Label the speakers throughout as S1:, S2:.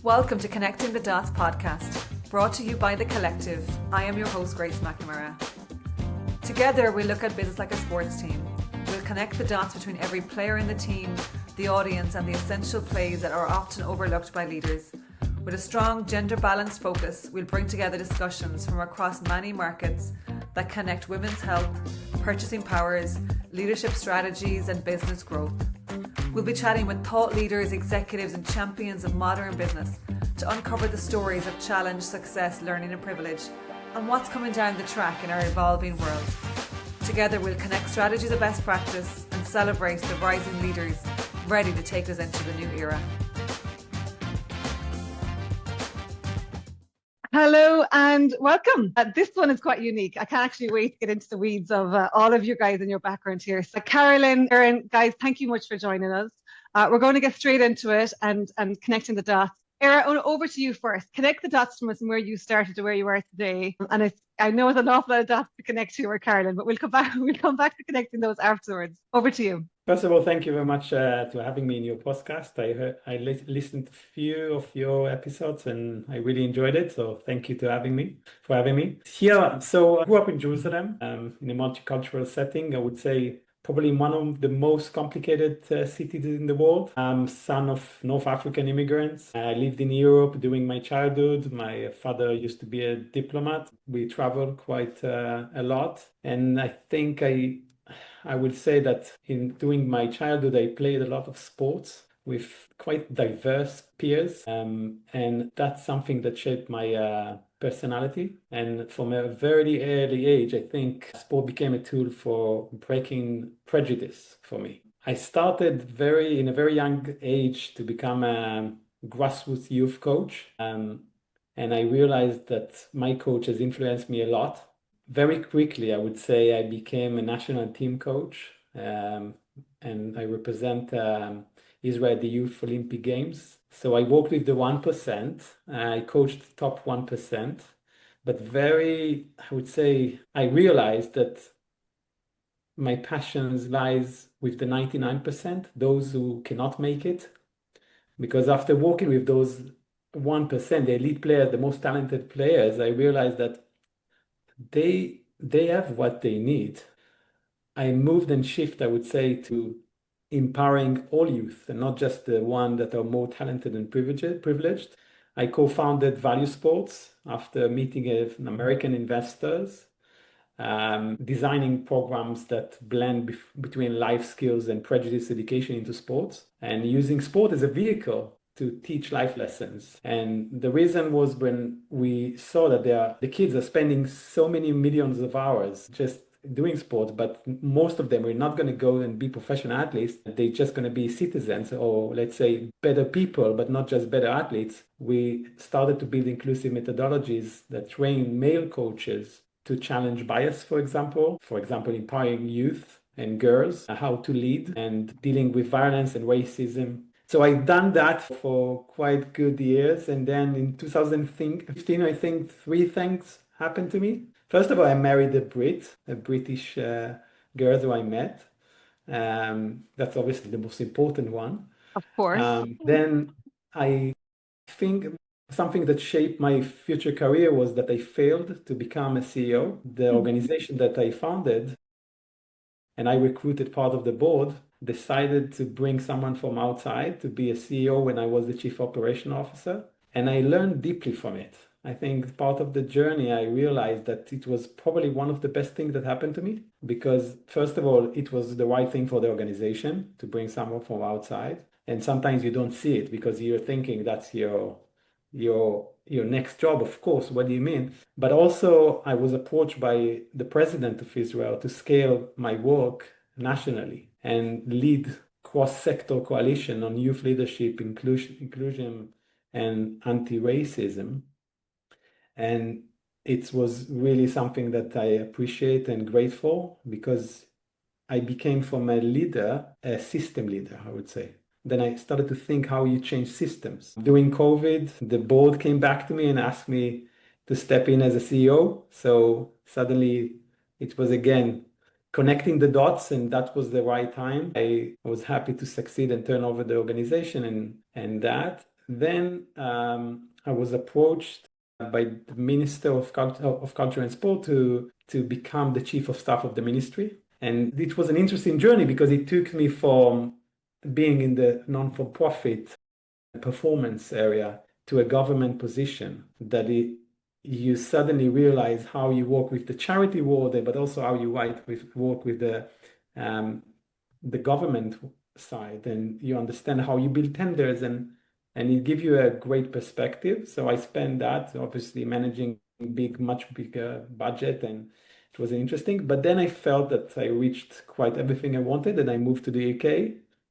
S1: Welcome to Connecting the Dots podcast, brought to you by The Collective. I am your host, Grace McNamara. Together, we look at business like a sports team. We'll connect the dots between every player in the team, the audience, and the essential plays that are often overlooked by leaders. With a strong gender-balanced focus, we'll bring together discussions from across many markets that connect women's health, purchasing powers, leadership strategies, and business growth. We'll be chatting with thought leaders, executives, and champions of modern business to uncover the stories of challenge, success, learning, and privilege, and what's coming down the track in our evolving world. Together, we'll connect strategies of best practice and celebrate the rising leaders ready to take us into the new era.
S2: Hello and welcome. This one is quite unique. I can't actually wait to get into the weeds of all of you guys in your background here. So Carolyn, Eran, guys, thank you much for joining us. We're going to get straight into it and connecting the dots. Eran, over to you first. Connect the dots from us from where you started to where you are today. And I know it's an awful lot of dots to connect to, Carolyn, but we'll come back to connecting those afterwards. Over to you.
S3: First of all, thank you very much to having me in your podcast. I listened to a few of your episodes and I really enjoyed it. So thank you for having me. Here, so I grew up in Jerusalem in a multicultural setting. I would say probably one of the most complicated cities in the world. I'm son of North African immigrants. I lived in Europe during my childhood. My father used to be a diplomat. We traveled quite a lot. And I think I would say that during my childhood, I played a lot of sports with quite diverse peers. And that's something that shaped my personality. And from a very early age, I think sport became a tool for breaking prejudice for me. I started in a very young age to become a grassroots youth coach. And I realized that my coach has influenced me a lot. Very quickly, I would say I became a national team coach, and I represent Israel at the Youth Olympic Games. So I worked with the 1%. I coached the top 1%, but I would say I realized that my passions lies with the 99%, those who cannot make it. Because after working with those 1%, the elite players, the most talented players, I realized that they have what they need. I moved and shift, I would say, to empowering all youth and not just the one that are more talented and privileged. I co-founded Value Sports after meeting American investors, designing programs that blend between life skills and prejudice education into sports, and using sport as a vehicle to teach life lessons. And the reason was when we saw that the kids are spending so many millions of hours just doing sports, but most of them are not going to go and be professional athletes. They're just going to be citizens or, let's say, better people, but not just better athletes. We started to build inclusive methodologies that train male coaches to challenge bias, for example, empowering youth and girls, how to lead and dealing with violence and racism. So I've done that for quite good years. And then in 2015, I think three things happened to me. First of all, I married a British girl who I met. That's obviously the most important one.
S2: Of course.
S3: Then I think something that shaped my future career was that I failed to become a CEO. The organization that I founded and I recruited part of the board decided to bring someone from outside to be a CEO when I was the chief operation officer. And I learned deeply from it. I think part of the journey, I realized that it was probably one of the best things that happened to me because, first of all, it was the right thing for the organization to bring someone from outside. And sometimes you don't see it because you're thinking that's your next job, of course. What do you mean? But also, I was approached by the president of Israel to scale my work nationally and lead cross-sector coalition on youth leadership, inclusion, and anti-racism. And it was really something that I appreciate and grateful because I became from a leader, a system leader, I would say. Then I started to think how you change systems. During COVID, the board came back to me and asked me to step in as a CEO. So suddenly it was again connecting the dots, and that was the right time. I was happy to succeed and turn over the organization and that. then I was approached by the Minister of Culture and Sport to become the Chief of Staff of the Ministry. And it was an interesting journey because it took me from being in the non-for-profit performance area to a government position that you suddenly realize how you work with the charity world, but also how you work with the government side, and you understand how you build tenders, and it gives you a great perspective. So I spent that obviously managing much bigger budget, and it was interesting. But then I felt that I reached quite everything I wanted, and I moved to the UK.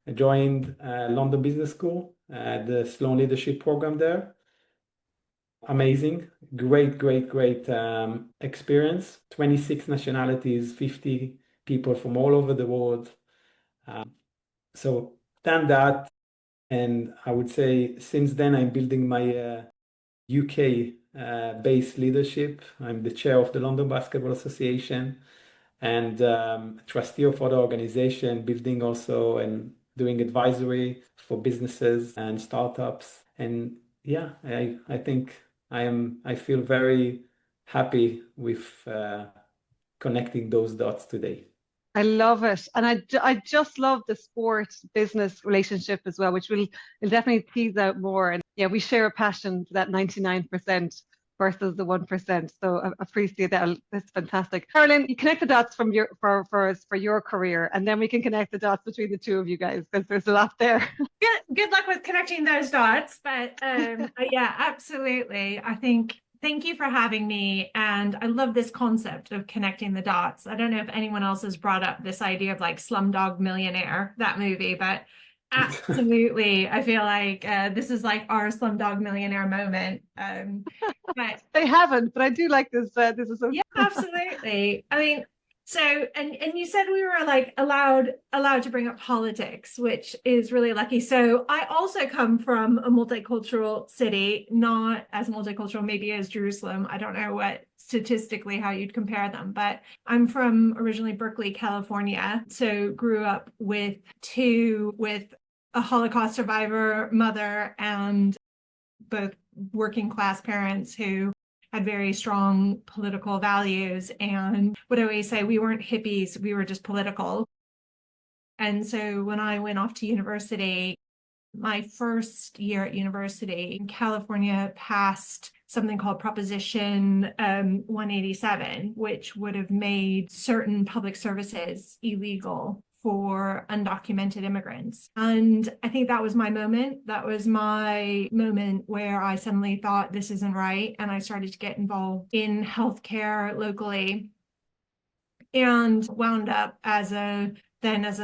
S3: I joined London Business School, the Sloan Leadership program there. Amazing, great experience. 26 nationalities, 50 people from all over the world. So done that, and I would say since then I'm building my UK based leadership. I'm the chair of the London Basketball Association and trustee of other organization, building also and doing advisory for businesses and startups. And yeah, I think I feel very happy with connecting those dots today.
S2: I love it. And I just love the sport business relationship as well, which we'll definitely tease out more. And yeah, we share a passion for that 99% versus the 1%. So I appreciate that. That's fantastic. Carolyn, you connect the dots from for us for your career, and then we can connect the dots between the two of you guys because there's a lot there.
S4: Good luck with connecting those dots. But yeah, absolutely. I think thank you for having me. And I love this concept of connecting the dots. I don't know if anyone else has brought up this idea of like Slumdog Millionaire, that movie, but absolutely. I feel like this is like our Slumdog Millionaire moment. But
S2: they haven't, but I do like this. This is
S4: yeah, absolutely. I mean, so and you said we were like allowed to bring up politics, which is really lucky. So I also come from a multicultural city, not as multicultural maybe as Jerusalem. I don't know what statistically how you'd compare them, but I'm from originally Berkeley, California. So grew up with a Holocaust survivor mother and both working class parents who had very strong political values, and would always say we weren't hippies, we were just political. And so when I went off to university, my first year at university, California passed something called Proposition 187, which would have made certain public services illegal for undocumented immigrants. And I think that was my moment. That was my moment where I suddenly thought this isn't right. And I started to get involved in healthcare locally and wound up as a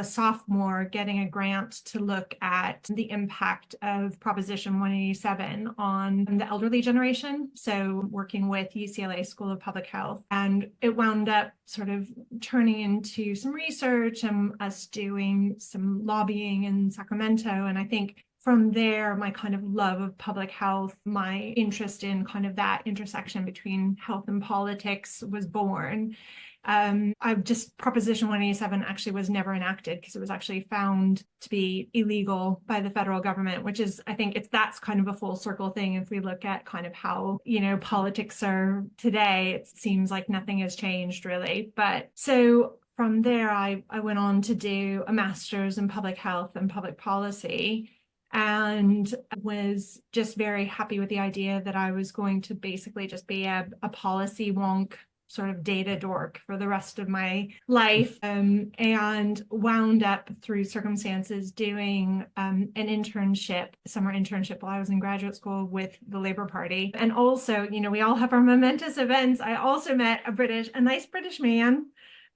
S4: sophomore getting a grant to look at the impact of Proposition 187 on the elderly generation. So working with UCLA School of Public Health. And it wound up sort of turning into some research and us doing some lobbying in Sacramento. And I think from there, my kind of love of public health, my interest in kind of that intersection between health and politics was born. Proposition 187 actually was never enacted because it was actually found to be illegal by the federal government, which is, I think that's kind of a full circle thing. If we look at kind of how, politics are today, it seems like nothing has changed really. But so from there, I went on to do a master's in public health and public policy, and was just very happy with the idea that I was going to basically just be a policy wonk, sort of data dork for the rest of my life, and wound up through circumstances doing summer internship while I was in graduate school with the Labour Party. And also, we all have our momentous events. I also met a nice British man.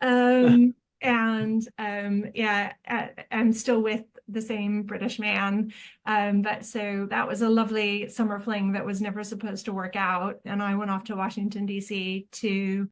S4: I'm still with the same British man. But so that was a lovely summer fling that was never supposed to work out. And I went off to Washington, D.C. to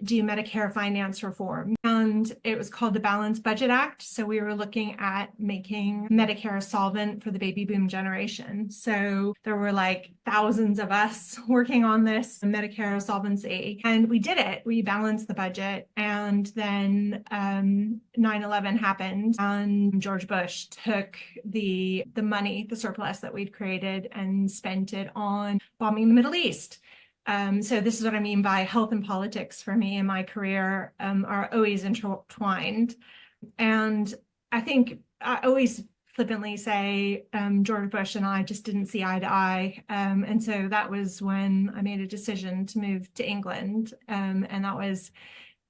S4: do Medicare finance reform. And it was called the Balanced Budget Act. So we were looking at making Medicare solvent for the baby boom generation. So there were like thousands of us working on this Medicare solvency. And we did it. We balanced the budget. And then 9/11 happened, and George Bush took the money, the surplus that we'd created, and spent it on bombing the Middle East. So this is what I mean by health and politics for me in my career are always intertwined. And I think I always flippantly say George Bush and I just didn't see eye to eye. And so that was when I made a decision to move to England. And that was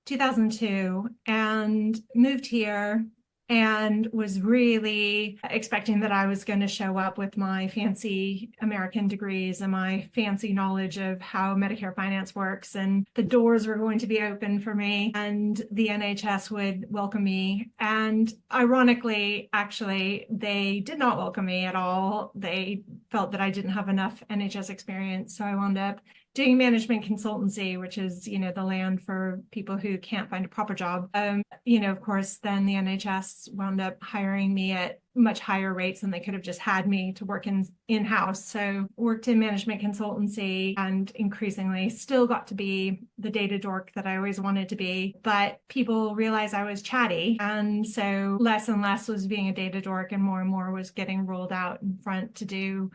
S4: 2002, and moved here and was really expecting that I was going to show up with my fancy American degrees and my fancy knowledge of how Medicare finance works, and the doors were going to be open for me and the NHS would welcome me. And ironically, actually, they did not welcome me at all. They felt that I didn't have enough NHS experience. So I wound up doing management consultancy, which is, the land for people who can't find a proper job. Of course, then the NHS wound up hiring me at much higher rates than they could have just had me to work in-house. So worked in management consultancy, and increasingly still got to be the data dork that I always wanted to be. But people realized I was chatty. And so less and less was being a data dork, and more was getting rolled out in front to do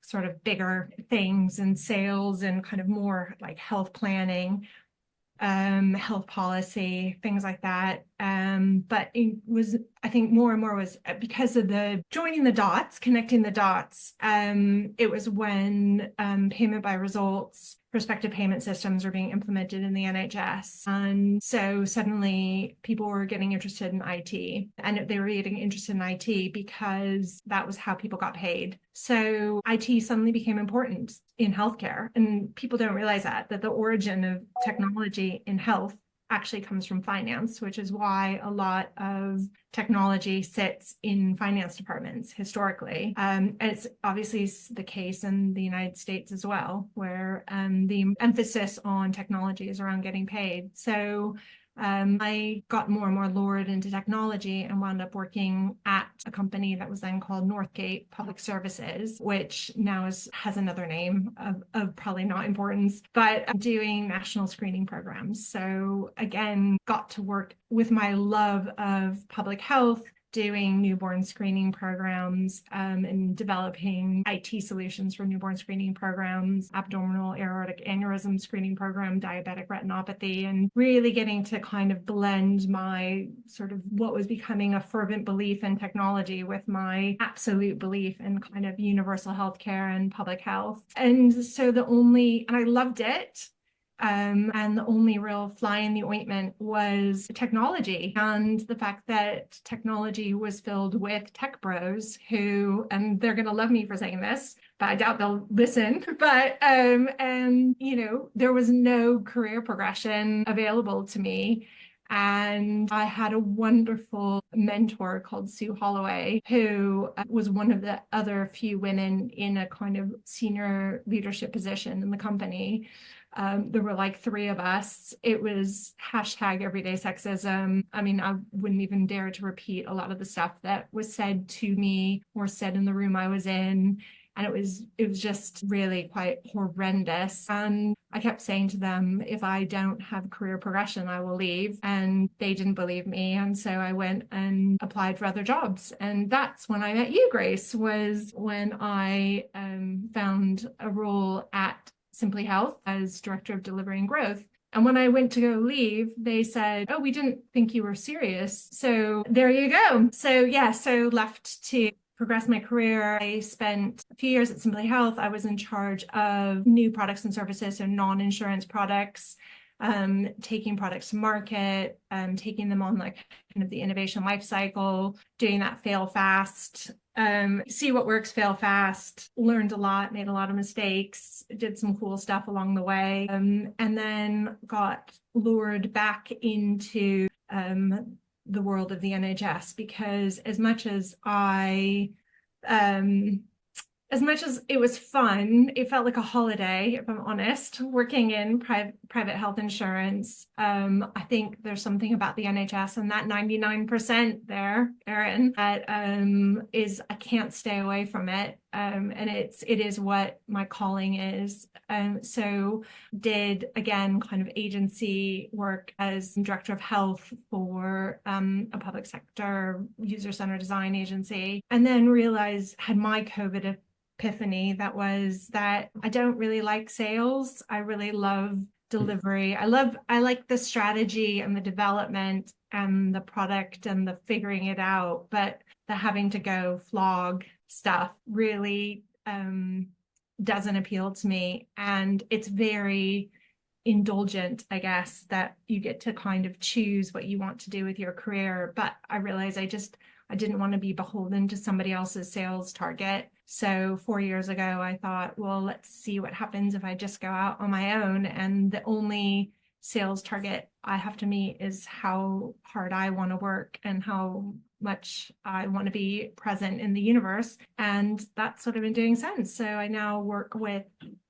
S4: sort of bigger things and sales and kind of more like health planning, health policy, things like that. But it was, I think more and more was because of the joining the dots, connecting the dots. It was when payment by results, prospective payment systems are being implemented in the NHS. And so suddenly people were getting interested in IT, and they were getting interested in IT because that was how people got paid. So IT suddenly became important in healthcare, and people don't realize that the origin of technology in health actually comes from finance, which is why a lot of technology sits in finance departments historically. And it's obviously the case in the United States as well, where the emphasis on technology is around getting paid. So I got more and more lured into technology and wound up working at a company that was then called Northgate Public Services, which now has another name of probably not importance, but I'm doing national screening programs. So again, got to work with my love of public health, doing newborn screening programs and developing IT solutions for newborn screening programs, abdominal aortic aneurysm screening program, diabetic retinopathy, and really getting to kind of blend my sort of what was becoming a fervent belief in technology with my absolute belief in kind of universal healthcare and public health. And so and I loved it. And the only real fly in the ointment was technology, and the fact that technology was filled with tech bros who, and they're going to love me for saying this, but I doubt they'll listen. But, there was no career progression available to me. And I had a wonderful mentor called Sue Holloway, who was one of the other few women in a kind of senior leadership position in the company. There were like three of us. It was #everyday sexism. I mean, I wouldn't even dare to repeat a lot of the stuff that was said to me or said in the room I was in. And it was just really quite horrendous. And I kept saying to them, if I don't have career progression, I will leave. And they didn't believe me. And so I went and applied for other jobs. And that's when I met you, Grace, was when I found a role at Simply Health as Director of Delivery and Growth. And when I went to go leave, they said, oh, we didn't think you were serious. So there you go. So left to progress my career. I spent a few years at Simply Health. I was in charge of new products and services, so non-insurance products, taking products to market, taking them on like kind of the innovation life cycle, doing that fail fast, see what works, fail fast, learned a lot, made a lot of mistakes, did some cool stuff along the way, and then got lured back into the world of the NHS, because as much as I as much as it was fun, it felt like a holiday, if I'm honest, working in private health insurance. I think there's something about the NHS and that 99% there, Erin, that I can't stay away from it. And it is what my calling is. So did, again, kind of agency work as director of health for a public sector user-centered design agency, and then realized, had my COVID epiphany, that was that I don't really like sales. I really love delivery. I like the strategy and the development and the product and the figuring it out, but the having to go flog stuff really doesn't appeal to me. And it's very indulgent, I guess, that you get to kind of choose what you want to do with your career. But I realized I didn't want to be beholden to somebody else's sales target. So 4 years ago, I thought, well, let's see what happens if I just go out on my own. And the only sales target I have to meet is how hard I want to work and how much I want to be present in the universe. And that's what I've been doing since. So I now work with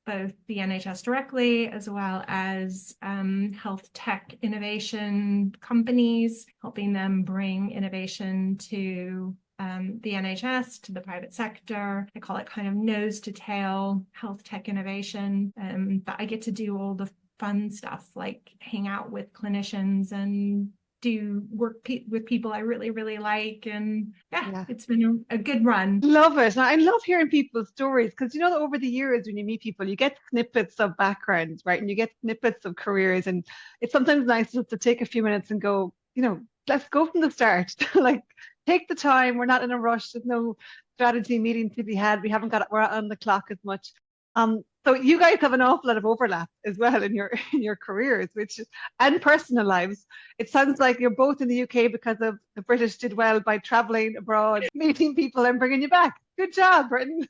S4: both the NHS directly, as well as health tech innovation companies, helping them bring innovation to the NHS, to the private sector. I call it kind of nose to tail health tech innovation. But I get to do all the fun stuff, like hang out with clinicians and do work with people I really, really like. And yeah. It's been a good run.
S2: Love it. I love hearing people's stories, because, you know, over the years when you meet people, you get snippets of backgrounds, right? And you get snippets of careers. And it's sometimes nice just to take a few minutes and go, you know, let's go from the start. Like, take the time. We're not in a rush. There's no strategy meeting to be had. We're on the clock as much. So you guys have an awful lot of overlap as well in your careers, and personal lives. It sounds like you're both in the UK because of the British did well by traveling abroad, meeting people and bringing you back. Good job, Britain.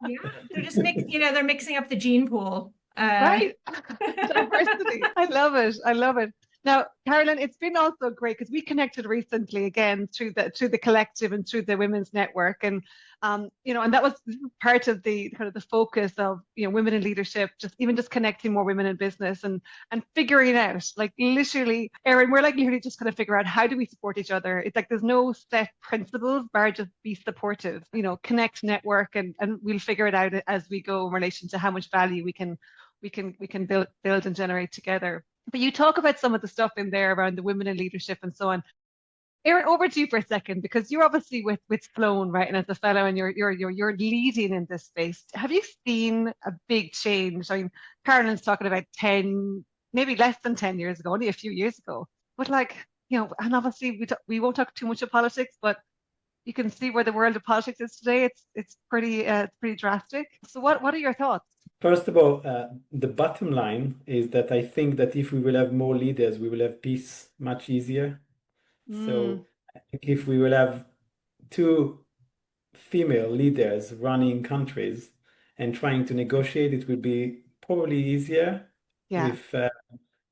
S4: Yeah, they're just they're mixing up the gene pool.
S2: Right. Diversity. I love it. I love it. Now, Carolyn, it's been also great because we connected recently again through the collective and through the women's network, and and that was part of the kind of the focus of women in leadership, just connecting more women in business and figuring out, like, literally, Erin, we're like literally just kind of figure out how do we support each other. It's like there's no set principles, bar just be supportive, connect, network, and we'll figure it out as we go in relation to how much value we can build and generate together. But you talk about some of the stuff in there around the women in leadership and so on. Erin, over to you for a second, because you're obviously with Sloan, right? And as a fellow, and you're leading in this space. Have you seen a big change? I mean, Carolyn's talking about 10, maybe less than 10 years ago, only a few years ago. But and obviously we won't talk too much of politics, but you can see where the world of politics is today. It's pretty drastic. So what are your thoughts?
S3: First of all, the bottom line is that I think that if we will have more leaders, we will have peace much easier. So I think if we will have 2 female leaders running countries and trying to negotiate, it will be probably easier with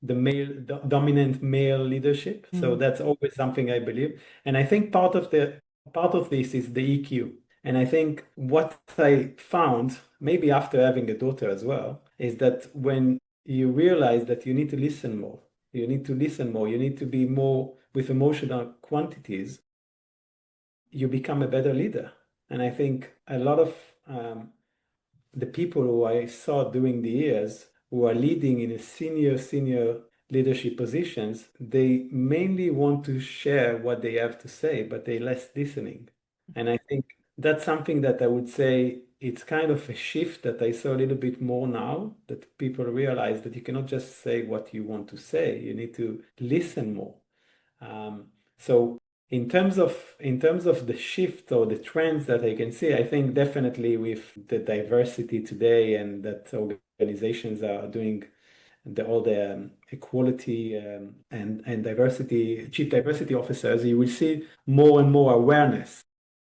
S3: the dominant male leadership. So that's always something I believe. And I think part of this is the EQ. And I think what I found, maybe after having a daughter as well, is that when you realize that you need to listen more, you need to be more with emotional quantities, you become a better leader. And I think a lot of the people who I saw during the years who are leading in a senior leadership positions, they mainly want to share what they have to say, but they're less listening. And I think that's something that I would say it's kind of a shift that I saw a little bit more now, that people realize that you cannot just say what you want to say, you need to listen more. So in terms of the shift or the trends that I can see, I think definitely with the diversity today and that organizations are doing all the equality and diversity, chief diversity officers, you will see more and more awareness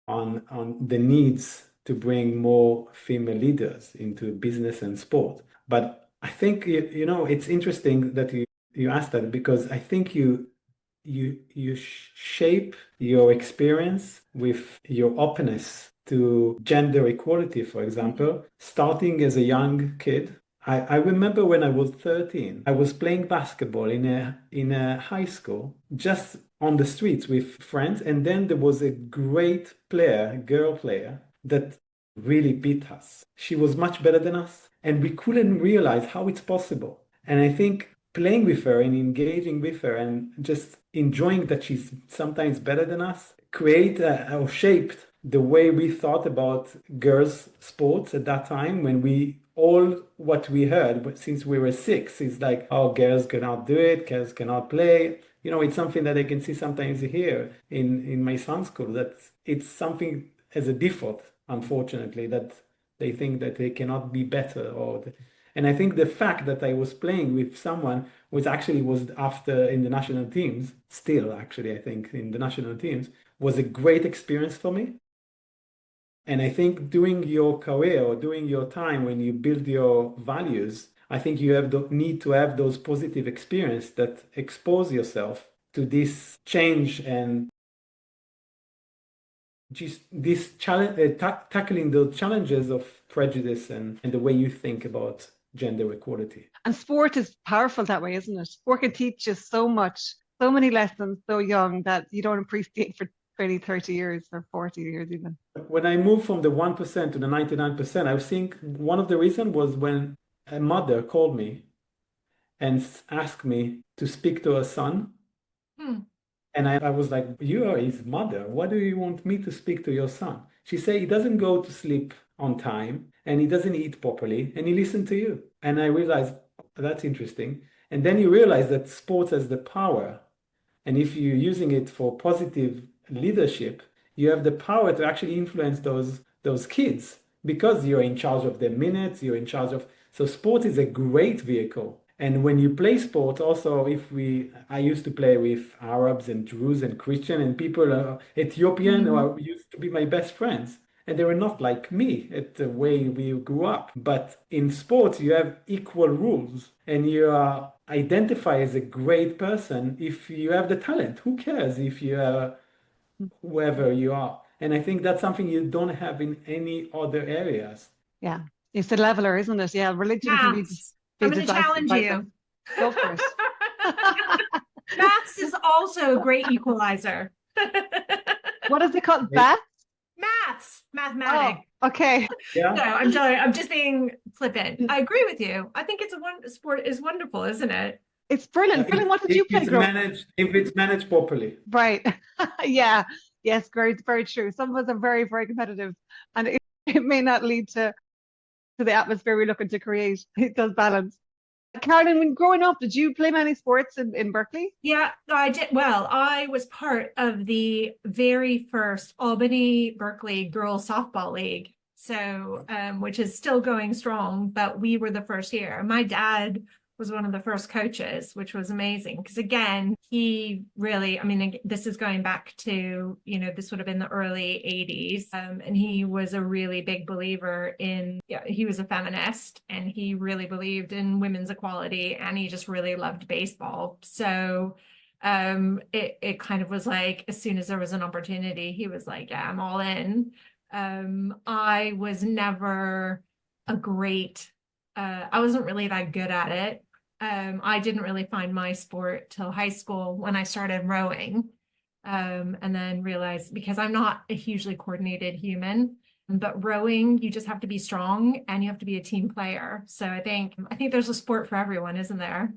S3: on the needs to bring more female leaders into business and sport. But I think, it's interesting that you asked that, because I think you you shape your experience with your openness to gender equality, for example, starting as a young kid. I remember when I was 13, I was playing basketball in a high school, just on the streets with friends, and then there was a great player, girl player, that really beat us. She was much better than us, and we couldn't realize how it's possible. And I think playing with her and engaging with her and just enjoying that she's sometimes better than us or shaped the way we thought about girls' sports at that time, when what we heard since we were 6 is like, oh, girls cannot do it, girls cannot play. It's something that I can see sometimes here in my son's school, that it's something as a default, unfortunately, that they think that they cannot be better. And I think the fact that I was playing with someone was after in the national teams, still actually, I think in the national teams, was a great experience for me. And I think doing your career or doing your time when you build your values, I think you need to have those positive experiences that expose yourself to this change and just this challenge, tackling the challenges of prejudice and the way you think about gender equality.
S2: And sport is powerful that way, isn't it? Sport can teach you so much, so many lessons so young that you don't appreciate for 20, 30 years or 40 years even.
S3: When I moved from the 1% to the 99%, I think one of the reasons was when a mother called me and asked me to speak to her son. And I was like, you are his mother. Why do you want me to speak to your son? She said, he doesn't go to sleep on time and he doesn't eat properly and he listens to you. And I realized, that's interesting. And then you realize that sports has the power. And if you're using it for positive leadership, you have the power to actually influence those kids, because you're in charge of their minutes, so sport is a great vehicle. And when you play sport, also, I used to play with Arabs and Druze and Christian and people, Ethiopian, who used to be my best friends. And they were not like me at the way we grew up. But in sports, you have equal rules and you are identified as a great person if you have the talent. Who cares if you are whoever you are? And I think that's something you don't have in any other areas.
S2: Yeah. It's a leveler, isn't it? Yeah. Religion can be
S4: I'm going to challenge you.
S2: Go for it.
S4: Maths is also a great equalizer.
S2: What is it called?
S4: Mathematics.
S2: Oh, okay.
S3: Yeah.
S4: No, I'm sorry. I'm just being flippant. I agree with you. I think sport is wonderful, isn't it?
S2: It's brilliant. Brilliant. What did you play?
S3: If it's managed properly.
S2: Right. Yeah. Yes, very, very true. Some of us are very, very competitive, and it may not lead to the atmosphere we're looking to create. It does balance. Carolyn, when growing up, did you play many sports in Berkeley?
S4: Yeah, I did. Well, I was part of the very first Albany Berkeley Girls Softball League. So, which is still going strong, but we were the first year. My dad was one of the first coaches, which was amazing. Because again, he really, this is going back to, this would have been the early 80s. And he was a really big believer he was a feminist and he really believed in women's equality and he just really loved baseball. So it kind of was like, as soon as there was an opportunity, he was like, yeah, I'm all in. I was never I wasn't really that good at it. I didn't really find my sport till high school when I started rowing, and then realized, because I'm not a hugely coordinated human, but rowing, you just have to be strong and you have to be a team player. So I think there's a sport for everyone, isn't there?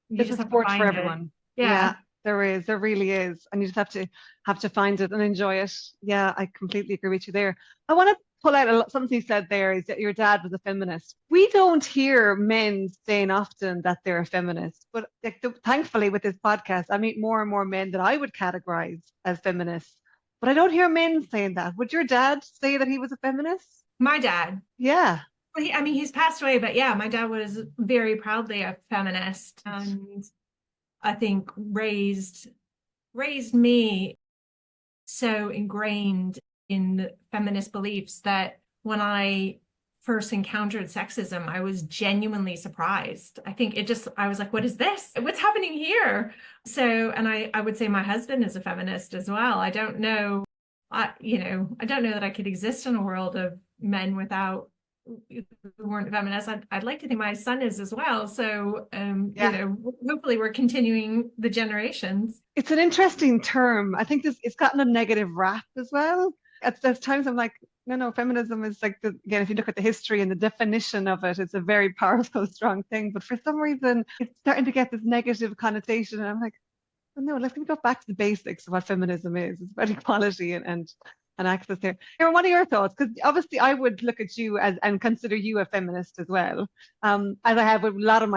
S2: There's a sport for everyone. Yeah, there is. There really is. And you just have to find it and enjoy it. Yeah, I completely agree with you there. I want to pull out something you said there, is that your dad was a feminist. We don't hear men saying often that they're a feminist, but thankfully with this podcast, I meet more and more men that I would categorize as feminists, but I don't hear men saying that. Would your dad say that he was a feminist?
S4: My dad.
S2: Yeah.
S4: Well, he's passed away, but yeah, my dad was very proudly a feminist, and I think raised me so ingrained in feminist beliefs that when I first encountered sexism, I was genuinely surprised. I was like, what is this? What's happening here? So, and I would say my husband is a feminist as well. I don't know that I could exist in a world of men who weren't feminists. I'd like to think my son is as well. So, hopefully we're continuing the generations.
S2: It's an interesting term. I think it's gotten a negative rap as well. There's times I'm like, no, feminism is like, again, if you look at the history and the definition of it, it's a very powerful, strong thing. But for some reason, it's starting to get this negative connotation. And I'm like, oh, no, let's go back to the basics of what feminism is. It's about equality and access here. Eran, what are your thoughts? Because obviously I would look at you and consider you a feminist as well, as I have with a lot of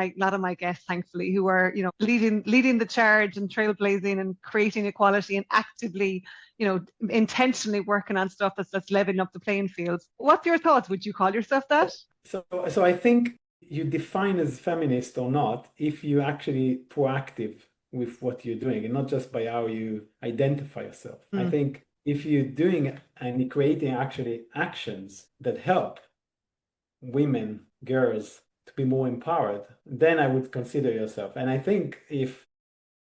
S2: my guests, thankfully, who are leading the charge and trailblazing and creating equality and actively, intentionally working on stuff that's leveling up the playing field. What's your thoughts? Would you call yourself that?
S3: So I think you define as feminist or not if you're actually proactive with what you're doing and not just by how you identify yourself. I think if you're doing and creating actually actions that help women, girls to be more empowered, then I would consider yourself. And I think if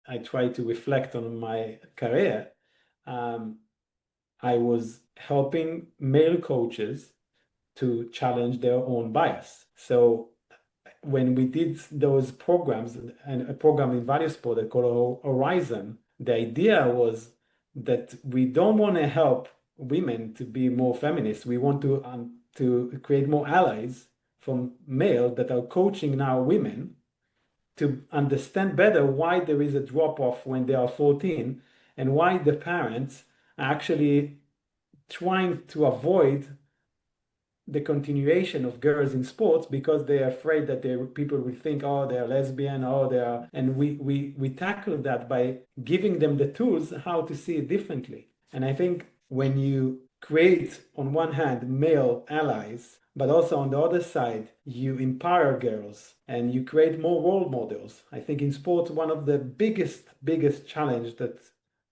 S3: I try to reflect on my career, I was helping male coaches to challenge their own bias. So when we did those programs, and a program in value sport that called Horizon, the idea was that we don't want to help women to be more feminist. We want to create more allies from male that are coaching now women to understand better why there is a drop-off when they are 14 and why the parents are actually trying to avoid the continuation of girls in sports because they're afraid that people will think, oh, they're lesbian, and we tackle that by giving them the tools how to see it differently. And I think when you create, on one hand, male allies, but also on the other side, you empower girls and you create more role models. I think in sports, one of the biggest challenge that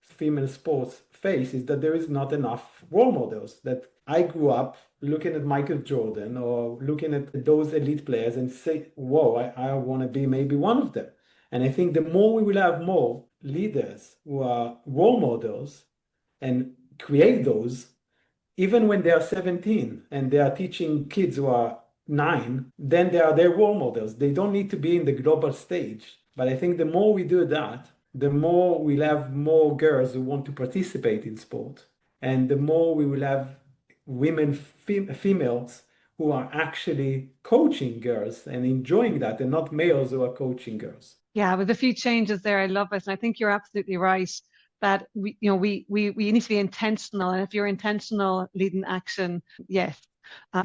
S3: female sports face is that there is not enough role models. That I grew up looking at Michael Jordan or looking at those elite players and say, whoa, I want to be maybe one of them. And I think the more we will have more leaders who are role models and create those, even when they are 17 and they are teaching kids who are 9, then they are their role models. They don't need to be in the global stage. But I think the more we do that, the more we'll have more girls who want to participate in sport. And the more we will have women, females who are actually coaching girls and enjoying that, and not males who are coaching girls.
S2: Yeah, with a few changes there, I love it. And I think you're absolutely right that we need to be intentional. And if you're intentional leading action, yes.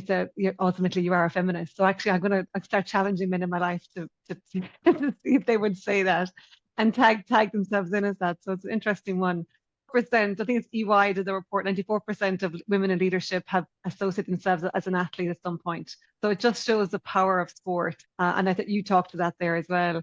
S2: So ultimately you are a feminist. So actually I'm going to start challenging men in my life to see if they would say that and tag themselves in as that. So it's an interesting one. I think it's EY did the report, 94% of women in leadership have associated themselves as an athlete at some point. So it just shows the power of sport. And I think you talked to that there as well.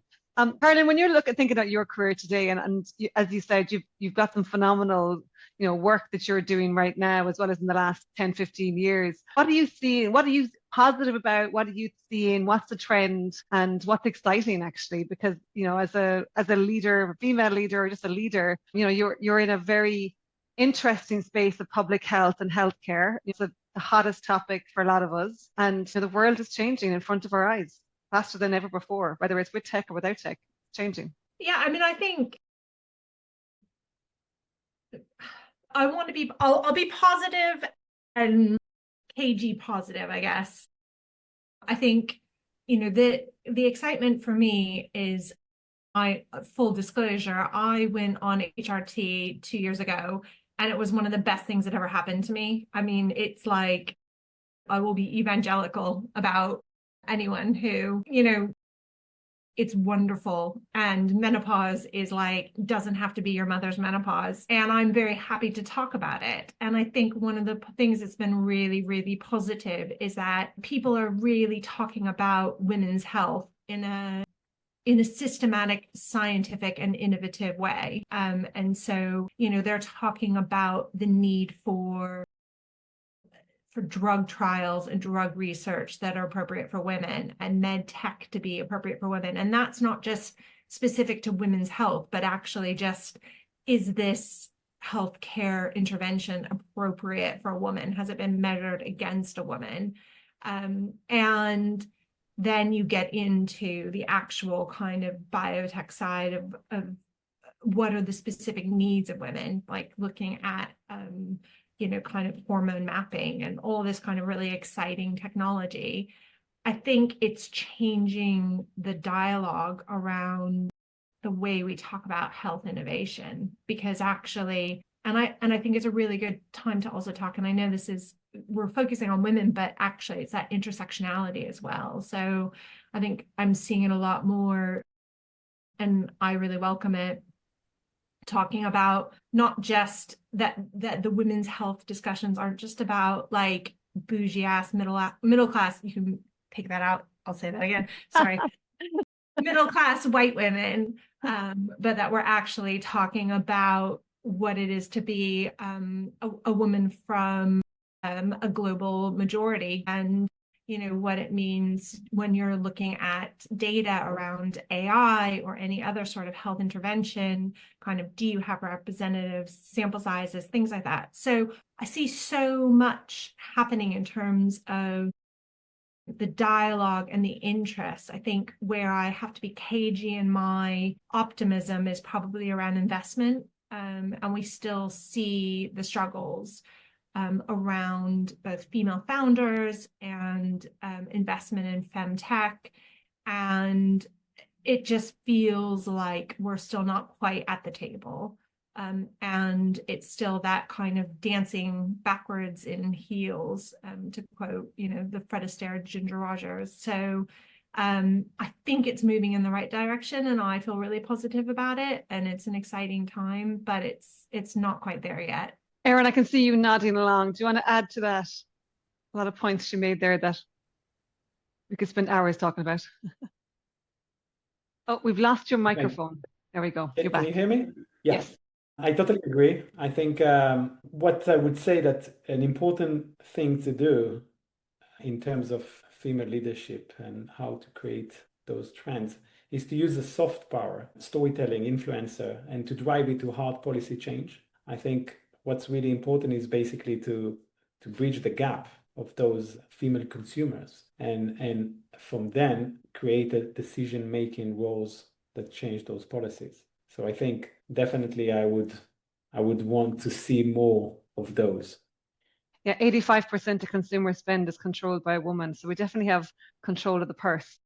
S2: Carolyn, when you're thinking about your career today, and as you said, you've got some phenomenal work that you're doing right now, as well as in the last 10, 15 years. What are you seeing? What are you positive about? What are you seeing? What's the trend? And what's exciting, actually? Because, as a leader, a female leader, or just a leader, you're in a very interesting space of public health and healthcare. It's the hottest topic for a lot of us. And the world is changing in front of our eyes faster than ever before, whether it's with tech or without tech. It's changing.
S4: Yeah, I mean, I think I want to be, I'll be positive and KG positive, I guess. I think, the excitement for me is, full disclosure, I went on HRT 2 years ago, and it was one of the best things that ever happened to me. I mean, it's like, I will be evangelical about anyone who, it's wonderful. And menopause is doesn't have to be your mother's menopause. And I'm very happy to talk about it. And I think one of the things that's been really, really positive is that people are really talking about women's health in a systematic, scientific, and innovative way. And so, they're talking about the need for for drug trials and drug research that are appropriate for women, and med tech to be appropriate for women. And that's not just specific to women's health, but actually just, is this healthcare intervention appropriate for a woman? Has it been measured against a woman? And then you get into the actual kind of biotech side of what are the specific needs of women, like looking at, kind of hormone mapping and all this kind of really exciting technology. I think it's changing the dialogue around the way we talk about health innovation, because actually, and I think it's a really good time to also talk, and I know we're focusing on women, but actually it's that intersectionality as well. So I think I'm seeing it a lot more, and I really welcome it, talking about not just that the women's health discussions aren't just about like bougie ass middle class, you can take that out, I'll say that again, sorry, middle class white women, but that we're actually talking about what it is to be a woman from a global majority, and what it means when you're looking at data around AI or any other sort of health intervention, kind of, do you have representative sample sizes, things like that. So I see so much happening in terms of the dialogue and the interest. I think where I have to be cagey in my optimism is probably around investment. And we still see the struggles around both female founders and investment in femtech. And it just feels like we're still not quite at the table. And it's still that kind of dancing backwards in heels, to quote, the Fred Astaire, Ginger Rogers. So I think it's moving in the right direction, and I feel really positive about it. And it's an exciting time, but it's not quite there yet.
S2: Eran, I can see you nodding along. Do you want to add to that? A lot of points she made there that we could spend hours talking about. Oh, we've lost your microphone. There we go. You're back.
S3: Can you hear me? Yeah.
S2: Yes.
S3: I totally agree. I think what I would say that an important thing to do in terms of female leadership and how to create those trends is to use the soft power, storytelling, influencer, and to drive it to hard policy change. I think what's really important is basically to bridge the gap of those female consumers and from then create a decision-making roles that change those policies. So I think definitely I would want to see more of those.
S2: Yeah, 85% of consumer spend is controlled by a woman. So we definitely have control of the purse.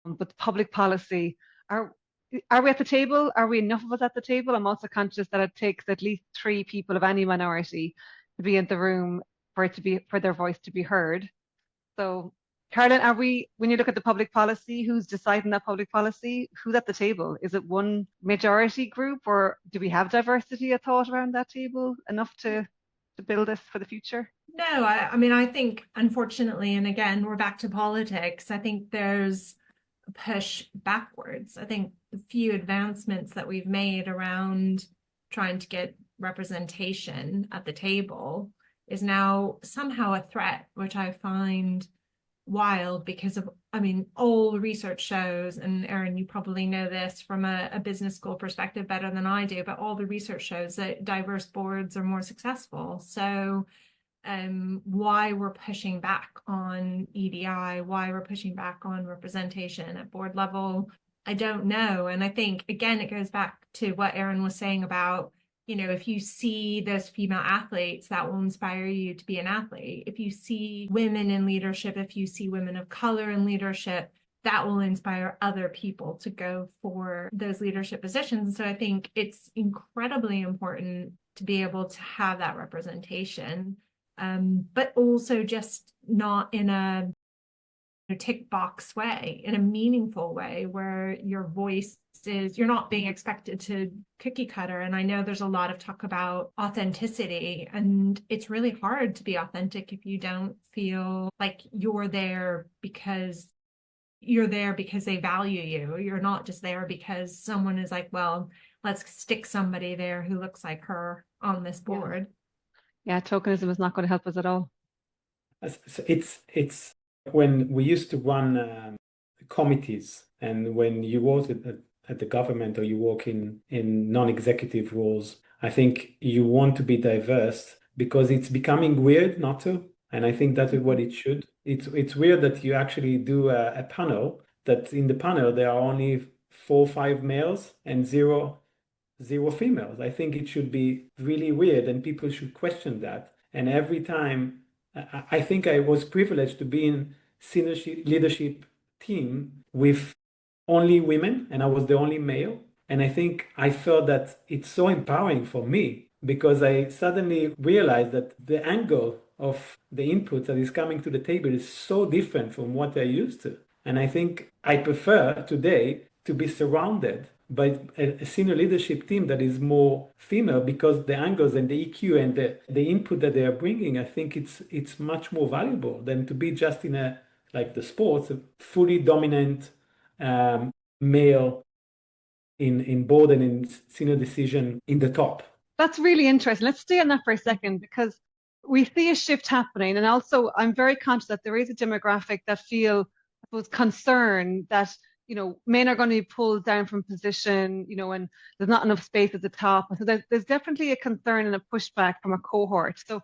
S2: But public policy, are we at the table? Are we enough of us at the table? I'm also conscious that it takes at least 3 people of any minority to be in the room for their voice to be heard. So, Carolyn, when you look at the public policy, who's deciding that public policy? Who's at the table? Is it one majority group, or do we have diversity of thought around that table enough to build this for the future?
S4: No, I mean, I think, unfortunately, and again, we're back to politics, I think there's a push backwards. I think the few advancements that we've made around trying to get representation at the table is now somehow a threat, which I find wild, because of, all the research shows, and Eran, you probably know this from a business school perspective better than I do, but all the research shows that diverse boards are more successful. So why we're pushing back on EDI, why we're pushing back on representation at board level, I don't know. And I think, again, it goes back to what Eran was saying about, if you see those female athletes, that will inspire you to be an athlete. If you see women in leadership, if you see women of color in leadership, that will inspire other people to go for those leadership positions. So I think it's incredibly important to be able to have that representation, but also just not in a tick box way, in a meaningful way where your voice is, you're not being expected to cookie cutter. And I know there's a lot of talk about authenticity, and it's really hard to be authentic if you don't feel like you're there because they value you. You're not just there because someone is like, well, let's stick somebody there who looks like her on this board.
S2: Yeah, tokenism is not going to help us at all.
S3: So it's when we used to run committees, and when you work at the government or you work in non-executive roles, I think you want to be diverse because it's becoming weird not to. And I think that is what it should. It's weird that you actually do a panel that in the panel there are only 4 or 5 males and zero females. I think it should be really weird and people should question that. And every time, I think I was privileged to be in senior leadership team with only women and I was the only male. And I think I felt that it's so empowering for me because I suddenly realized that the angle of the input that is coming to the table is so different from what I used to. And I think I prefer today to be surrounded by a senior leadership team that is more female because the angles and the EQ and the input that they are bringing, I think it's much more valuable than to be just in a, like the sports, a fully dominant male in board and in senior decision in the top.
S2: That's really interesting. Let's stay on that for a second because we see a shift happening. And also, I'm very conscious that there is a demographic that feel, I suppose, concerned that, men are going to be pulled down from position, and there's not enough space at the top. So there's definitely a concern and a pushback from a cohort. So,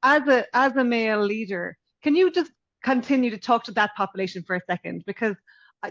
S2: as a male leader, can you just continue to talk to that population for a second? Because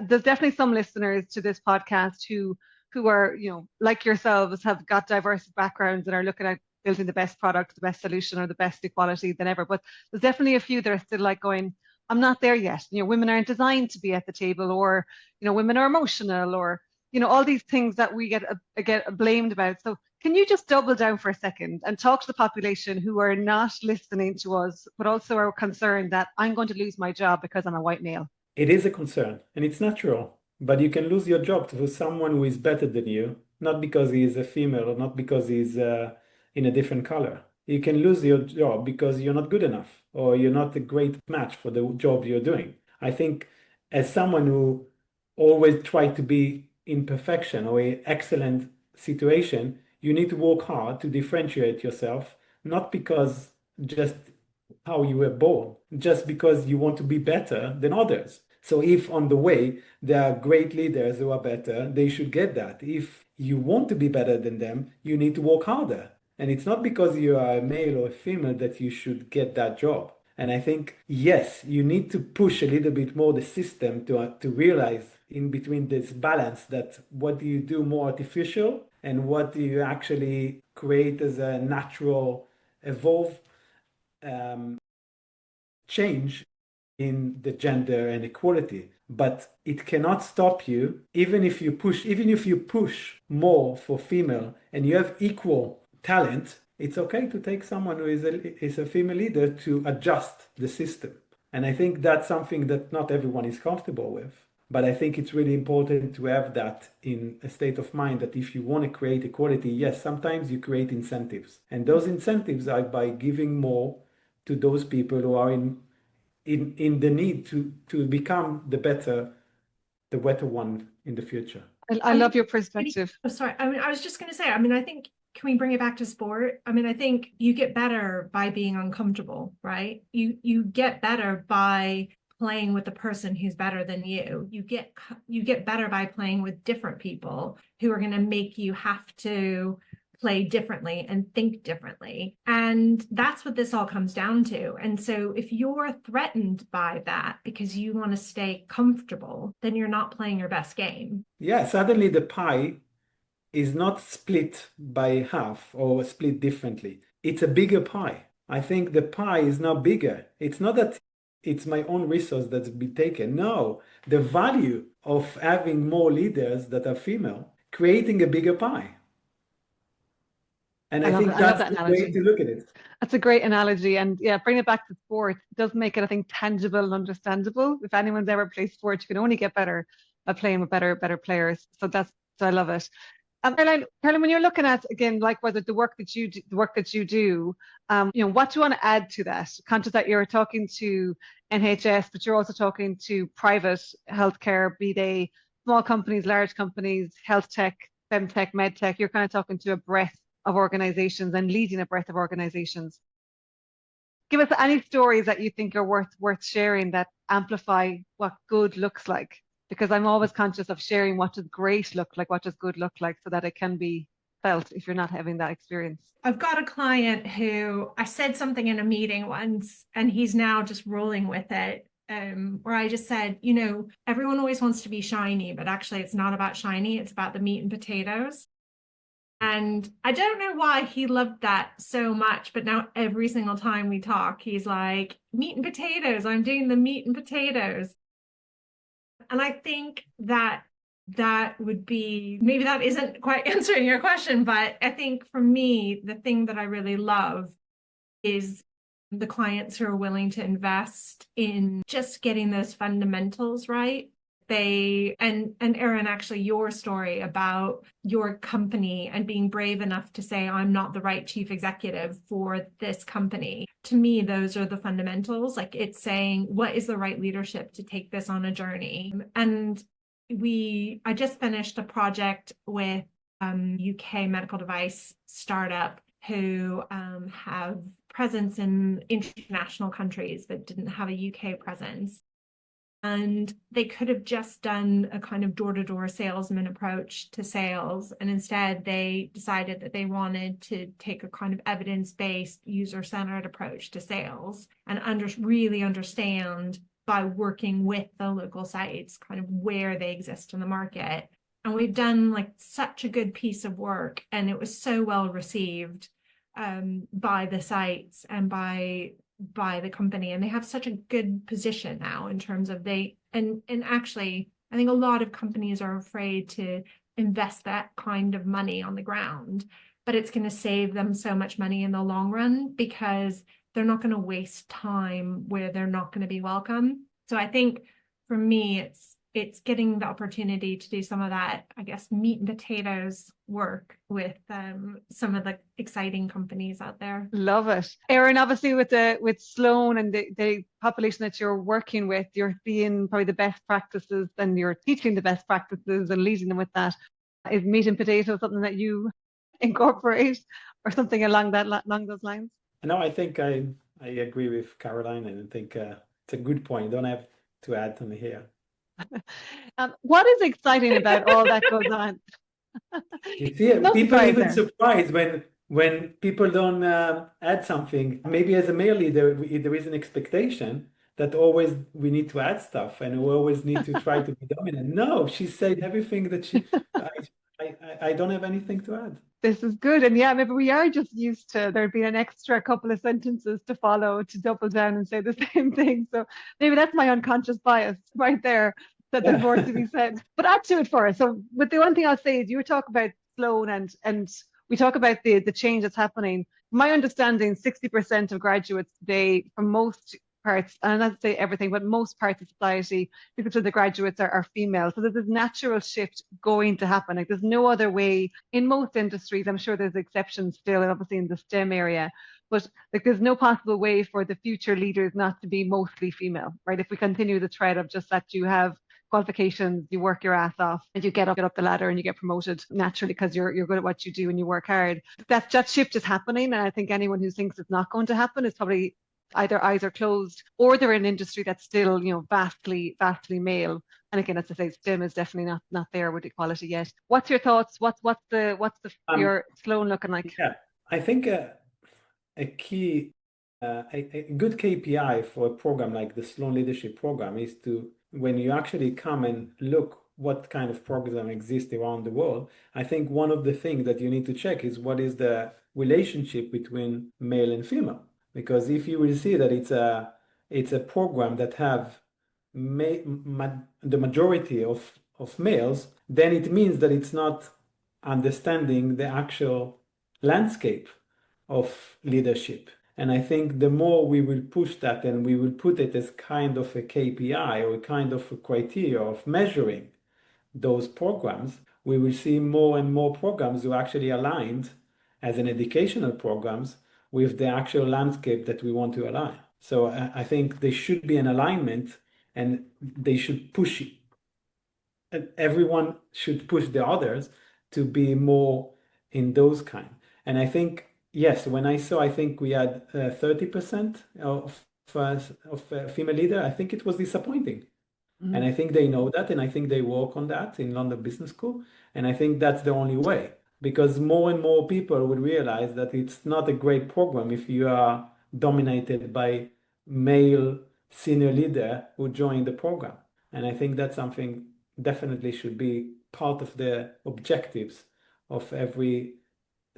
S2: there's definitely some listeners to this podcast who are, like yourselves, have got diverse backgrounds and are looking at building the best product, the best solution, or the best equality than ever. But there's definitely a few that are still like going, I'm not there yet. Women aren't designed to be at the table, or, women are emotional, or, all these things that we get blamed about. So can you just double down for a second and talk to the population who are not listening to us, but also are concerned that I'm going to lose my job because I'm a white male?
S3: It is a concern and it's natural, but you can lose your job to someone who is better than you, not because he is a female or not because he's in a different color. You can lose your job because you're not good enough or you're not a great match for the job you're doing. I think as someone who always tries to be in perfection or an excellent situation, you need to work hard to differentiate yourself, not because just how you were born, just because you want to be better than others. So if on the way there are great leaders who are better, they should get that. If you want to be better than them, you need to work harder. And it's not because you are a male or a female that you should get that job. And I think, yes, you need to push a little bit more the system to realize in between this balance that what do you do more artificial and what do you actually create as a natural, evolve change in the gender and equality. But it cannot stop you, even if you push more for female and you have equal talent, it's okay to take someone who is a female leader to adjust the system. And I think that's something that not everyone is comfortable with. But I think it's really important to have that in a state of mind that if you want to create equality, yes, sometimes you create incentives. And those incentives are by giving more to those people who are in the need to become the better one in the future.
S2: I love your perspective.
S4: Oh, sorry. I was just going to say, I think, can we bring it back to sport? I think you get better by being uncomfortable, right? You get better by playing with the person who's better than you. You get better by playing with different people who are going to make you have to play differently and think differently. And that's what this all comes down to. And so if you're threatened by that because you want to stay comfortable, then you're not playing your best game.
S3: Yeah, suddenly the pie is not split by half or split differently. It's a bigger pie. I think the pie is now bigger. It's not that it's my own resource that's been taken. No, the value of having more leaders that are female, creating a bigger pie. And I think that's the way to look at it.
S2: That's a great analogy. And yeah, bring it back to sport does make it, I think, tangible and understandable. If anyone's ever played sport, you can only get better at playing with better players. So I love it. Caroline, when you're looking at, again, like whether the work that you do, what do you want to add to that? Conscious that you're talking to NHS, but you're also talking to private healthcare, be they small companies, large companies, health tech, femtech, medtech. You're kind of talking to a breadth of organizations and leading a breadth of organizations. give us any stories that you think are worth sharing that amplify what good looks like. Because I'm always conscious of sharing what does great look like, what does good look like, so that it can be felt if you're not having that experience.
S4: I've got a client who I said something in a meeting once, and he's now just rolling with it. Where I just said, everyone always wants to be shiny, but actually it's not about shiny, it's about the meat and potatoes. And I don't know why he loved that so much, but now every single time we talk, he's like, meat and potatoes, I'm doing the meat and potatoes. And I think that would be, maybe that isn't quite answering your question, but I think for me, the thing that I really love is the clients who are willing to invest in just getting those fundamentals right. And Eran, actually your story about your company and being brave enough to say, I'm not the right chief executive for this company. To me, those are the fundamentals. Like, it's saying, what is the right leadership to take this on a journey? And I just finished a project with UK medical device startup who have presence in international countries but didn't have a UK presence. And they could have just done a kind of door-to-door salesman approach to sales. And instead, they decided that they wanted to take a kind of evidence-based, user-centered approach to sales and really understand, by working with the local sites, kind of where they exist in the market. And we've done like such a good piece of work, and it was so well received by the sites and by the company, and they have such a good position now in terms of and actually I think a lot of companies are afraid to invest that kind of money on the ground, but it's going to save them so much money in the long run because they're not going to waste time where they're not going to be welcome. So I think for me, it's getting the opportunity to do some of that, I guess, meat and potatoes work with some of the exciting companies out there.
S2: Love it. Eran, obviously with Sloan and the population that you're working with, you're seeing probably the best practices and you're teaching the best practices and leading them with that. Is meat and potatoes something that you incorporate or something along those lines?
S3: No, I think I agree with Caroline, and I think it's a good point. Don't have to add to me here.
S2: What is exciting about all that goes on?
S3: You see,
S2: No
S3: people
S2: surprise
S3: even
S2: there.
S3: surprised when people don't add something. Maybe as a male leader, there is an expectation that always we need to add stuff and we always need to try to be dominant. No, she said everything that I don't have anything to add.
S2: This is good. And yeah, maybe we are just used to there being an extra couple of sentences to follow to double down and say the same thing. So maybe that's my unconscious bias right there, that there's more to be said. But add to it for us. So with the one thing I'll say is you talk about Sloan and we talk about the change that's happening. My understanding, 60% of graduates today from most parts, and not to say everything, but most parts of society, because of the graduates are female. So there's this natural shift going to happen. Like, there's no other way in most industries. I'm sure there's exceptions still, and obviously in the STEM area, but like there's no possible way for the future leaders not to be mostly female, right? If we continue the thread of just that you have qualifications, you work your ass off, and you get up the ladder and you get promoted naturally because you're good at what you do and you work hard. That shift is happening, and I think anyone who thinks it's not going to happen is probably either eyes are closed or they're in an industry that's still, vastly male. And again, as I say, STEM is definitely not there with equality yet. What's your thoughts? What's your Sloan looking like?
S3: Yeah, I think a key, a good KPI for a program like the Sloan Leadership Program is to, when you actually come and look what kind of program exists around the world, I think one of the things that you need to check is what is the relationship between male and female. Because if you will see that it's a program that have the majority of males, then it means that it's not understanding the actual landscape of leadership. And I think the more we will push that and we will put it as kind of a KPI or a kind of a criteria of measuring those programs, we will see more and more programs who are actually aligned as an educational programs with the actual landscape that we want to align. So I think there should be an alignment, and they should push it. Everyone should push the others to be more in those kind. And I think yes, when I saw, I think we had 30% female leader. I think it was disappointing. And I think they know that, and I think they work on that in London Business School. And I think that's the only way, because more and more people will realize that it's not a great program if you are dominated by male senior leader who join the program. And I think that's something definitely should be part of the objectives of every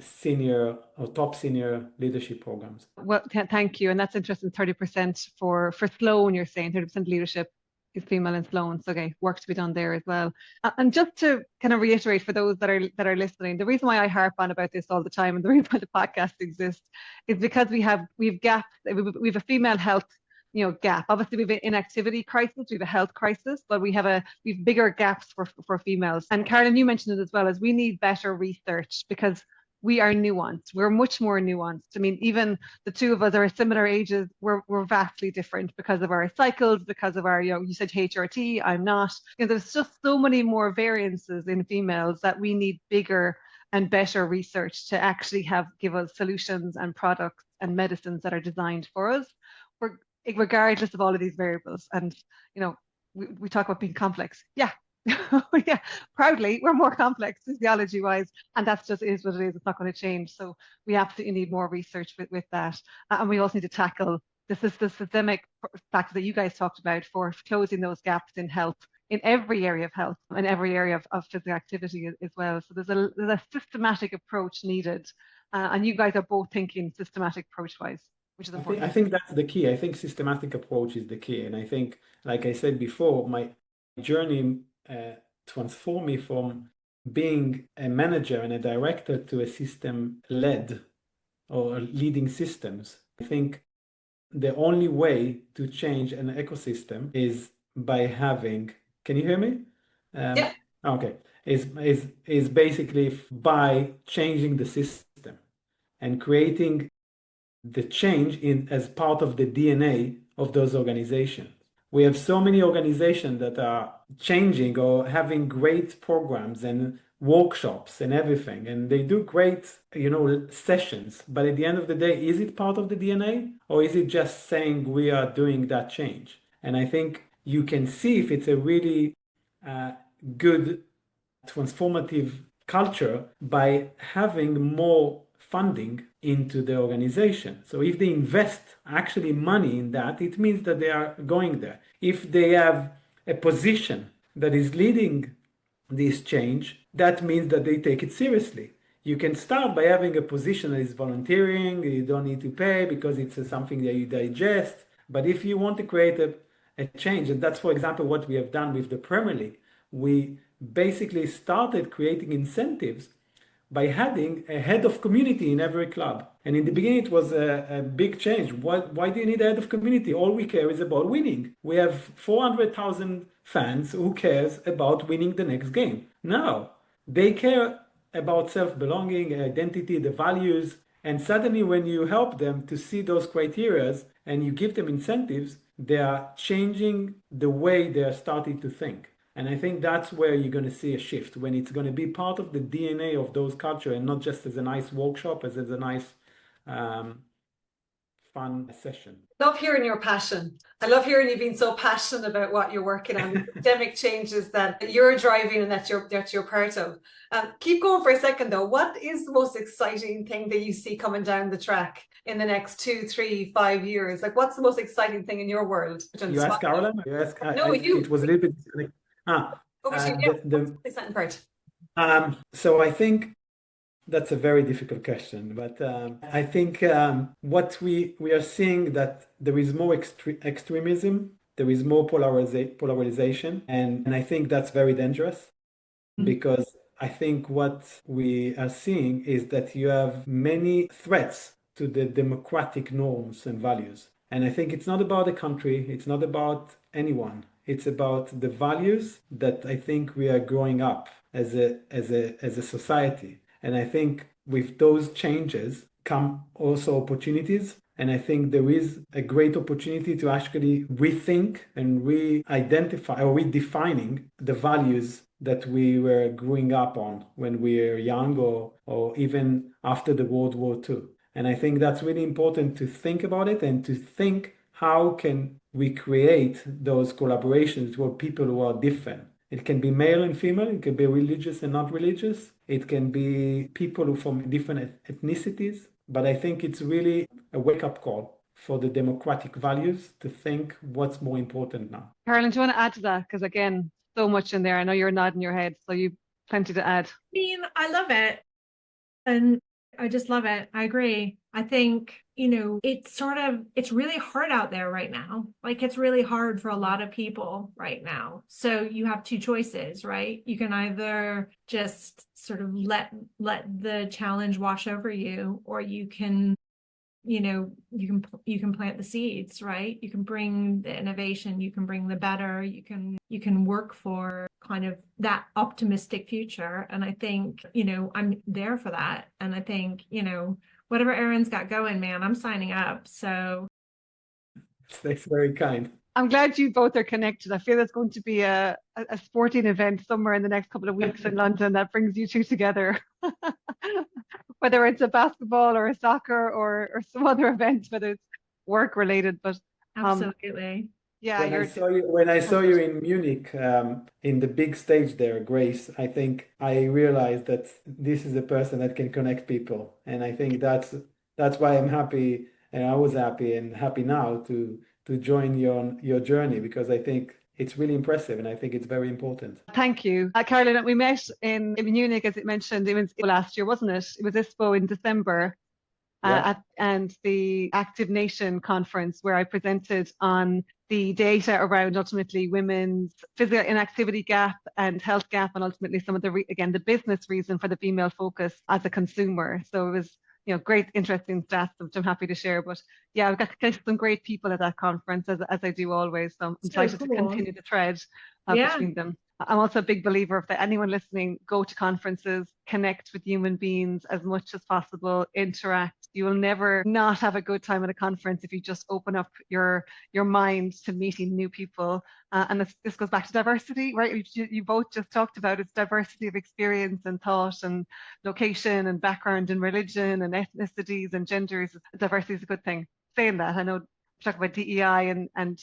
S3: senior or top senior leadership programs.
S2: Well, thank you. And that's interesting. 30% for Sloan, you're saying 30% leadership is female in Sloan. So okay, work to be done there as well. And just to kind of reiterate for those that are listening, the reason why I harp on about this all the time and the reason why the podcast exists is because we have gaps. We have a female health gap. Obviously, we have an inactivity crisis, we have a health crisis, but we have bigger gaps for females. And Carolyn, you mentioned it as well, as we need better research because we are nuanced. We're much more nuanced. I mean, even the two of us are similar ages. We're vastly different because of our cycles, because of our, you said HRT, I'm not. There's just so many more variances in females that we need bigger and better research to actually give us solutions and products and medicines that are designed for us, regardless of all of these variables. And, we talk about being complex. Yeah. Yeah, proudly, we're more complex physiology wise, and that's just is what it is. It's not going to change. So we absolutely need more research with that. And we also need to tackle the systemic factors that you guys talked about for closing those gaps in health, in every area of health and every area of physical activity as well. So there's a systematic approach needed. And you guys are both thinking systematic approach wise, which is important.
S3: I think that's the key. I think systematic approach is the key. And I think, like I said before, my journey transformed me from being a manager and a director to a system-led or leading systems. I think the only way to change an ecosystem is by having, can you hear me?
S1: Yeah.
S3: Okay. Is basically by changing the system and creating the change as part of the DNA of those organizations. We have so many organizations that are changing or having great programs and workshops and everything, and they do great, sessions. But at the end of the day, is it part of the DNA, or is it just saying we are doing that change? And I think you can see if it's a really good transformative culture by having more funding into the organization. So if they invest actually money in that, it means that they are going there. If they have a position that is leading this change, that means that they take it seriously. You can start by having a position that is volunteering, you don't need to pay because it's something that you digest. But if you want to create a change, and that's, for example, what we have done with the Premier League, we basically started creating incentives by having a head of community in every club. And in the beginning, it was a big change. Why do you need a head of community? All we care is about winning. We have 400,000 fans who cares about winning the next game. No, they care about self-belonging, identity, the values. And suddenly when you help them to see those criteria and you give them incentives, they are changing the way they are starting to think. And I think that's where you're going to see a shift, when it's going to be part of the DNA of those culture and not just as a nice workshop, as a nice fun session.
S1: Love hearing your passion. I love hearing you being so passionate about what you're working on, the systemic changes that you're driving and that you're part of. Keep going for a second though. What is the most exciting thing that you see coming down the track in the next 2, 3, 5 years? Like, what's the most exciting thing in your world?
S3: You asked Carolyn? You asked,
S1: no, you.
S3: It was a little bit.
S1: The exciting part.
S3: So I think that's a very difficult question, but I think what we are seeing that there is more extremism, there is more polarization, and I think that's very dangerous because I think what we are seeing is that you have many threats to the democratic norms and values. And I think it's not about the country, it's not about anyone. It's about the values that I think we are growing up as a society. And I think with those changes come also opportunities. And I think there is a great opportunity to actually rethink and re-identify or redefining the values that we were growing up on when we were young or even after the World War II. And I think that's really important to think about it and to think how can we create those collaborations with people who are different. It can be male and female, it can be religious and not religious, it can be people who from different ethnicities, but I think it's really a wake-up call for the democratic values to think what's more important now.
S2: Carolyn, do you want to add to that? Because again, so much in there. I know you're nodding your head, so you've plenty to add.
S4: I mean, I love it. And I just love it. I agree. I think, it's really hard out there right now. Like it's really hard for a lot of people right now. So you have two choices, right? You can either just sort of let the challenge wash over you, or you can plant the seeds, right? You can bring the innovation, you can bring the better, you can work for kind of that optimistic future. And I think, I'm there for that. And I think, whatever Eran's got going, man, I'm signing up. So
S3: that's very kind.
S2: I'm glad you both are connected. I feel there's going to be a sporting event somewhere in the next couple of weeks in London that brings you two together. Whether it's a basketball or a soccer or some other event, whether it's work related. But
S4: absolutely.
S2: Yeah.
S3: When I saw you in Munich, in the big stage there, Grace, I think I realized that this is a person that can connect people. And I think that's why I'm happy, and I was happy and happy now to join your journey, because I think it's really impressive and I think it's very important.
S2: Thank you. Carolyn, we met in Munich, as it mentioned, it was last year, wasn't it? It was ISPO in December.
S3: Yeah.
S2: And the Active Nation conference, where I presented on the data around ultimately women's physical inactivity gap and health gap, and ultimately some of the business reason for the female focus as a consumer. So it was great, interesting stats, which I'm happy to share. But yeah, I've got some great people at that conference, as I do always. So I'm excited to continue the thread between them. I'm also a big believer of that. Anyone listening, go to conferences, connect with human beings as much as possible, interact. You will never not have a good time at a conference if you just open up your mind to meeting new people. And this goes back to diversity, right? You both just talked about it's diversity of experience and thought and location and background and religion and ethnicities and genders. Diversity is a good thing. Saying that, I know we talk about DEI and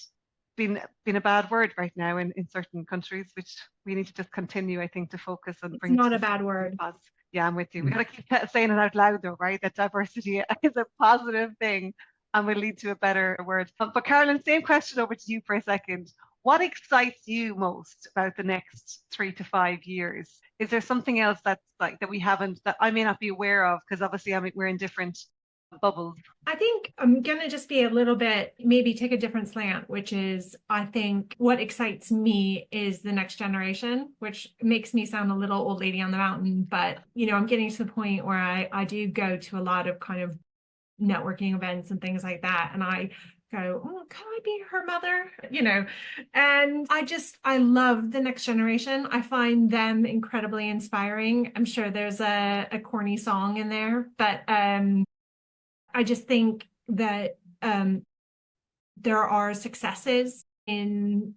S2: been a bad word right now in certain countries, which we need to just continue, I think, to focus on.
S4: It's not a bad word.
S2: Yeah, I'm with you. We got to keep saying it out loud, though, right? That diversity is a positive thing and will lead to a better word. But Carolyn, same question over to you for a second. What excites you most about the next 3 to 5 years? Is there something else that's like that we haven't, that I may not be aware of? Because obviously, we're in different bubbles.
S4: I think I'm going to just be a little bit, maybe take a different slant, which is, I think what excites me is the next generation, which makes me sound a little old lady on the mountain. But, I'm getting to the point where I do go to a lot of kind of networking events and things like that. And I go, oh, can I be her mother? And I love the next generation. I find them incredibly inspiring. I'm sure there's a corny song in there, but I just think that there are successes in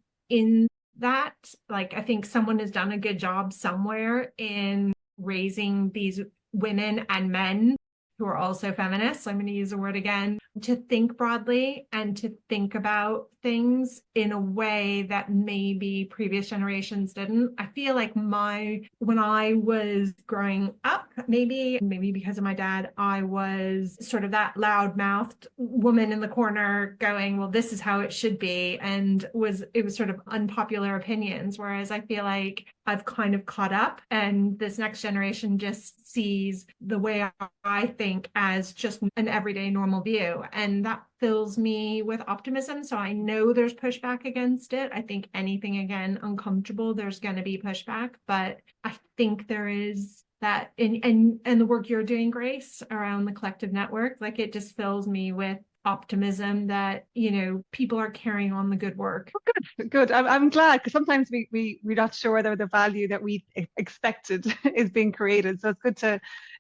S4: that. Like, I think someone has done a good job somewhere in raising these women and men who are also feminists. I'm going to use the word again, to think broadly and to think about things in a way that maybe previous generations didn't. I feel like when I was growing up, maybe because of my dad, I was sort of that loud-mouthed woman in the corner going, well, this is how it should be. And it was sort of unpopular opinions. Whereas I feel like I've kind of caught up, and this next generation just sees the way I think as just an everyday normal view. And that fills me with optimism. So I know there's pushback against it. I think anything, again, uncomfortable, there's going to be pushback. But I think there is that, and the work you're doing, Grace, around the collective network, like it just fills me with optimism that people are carrying on the good work.
S2: Good. I'm glad, because sometimes we're not sure whether the value that we expected is being created. So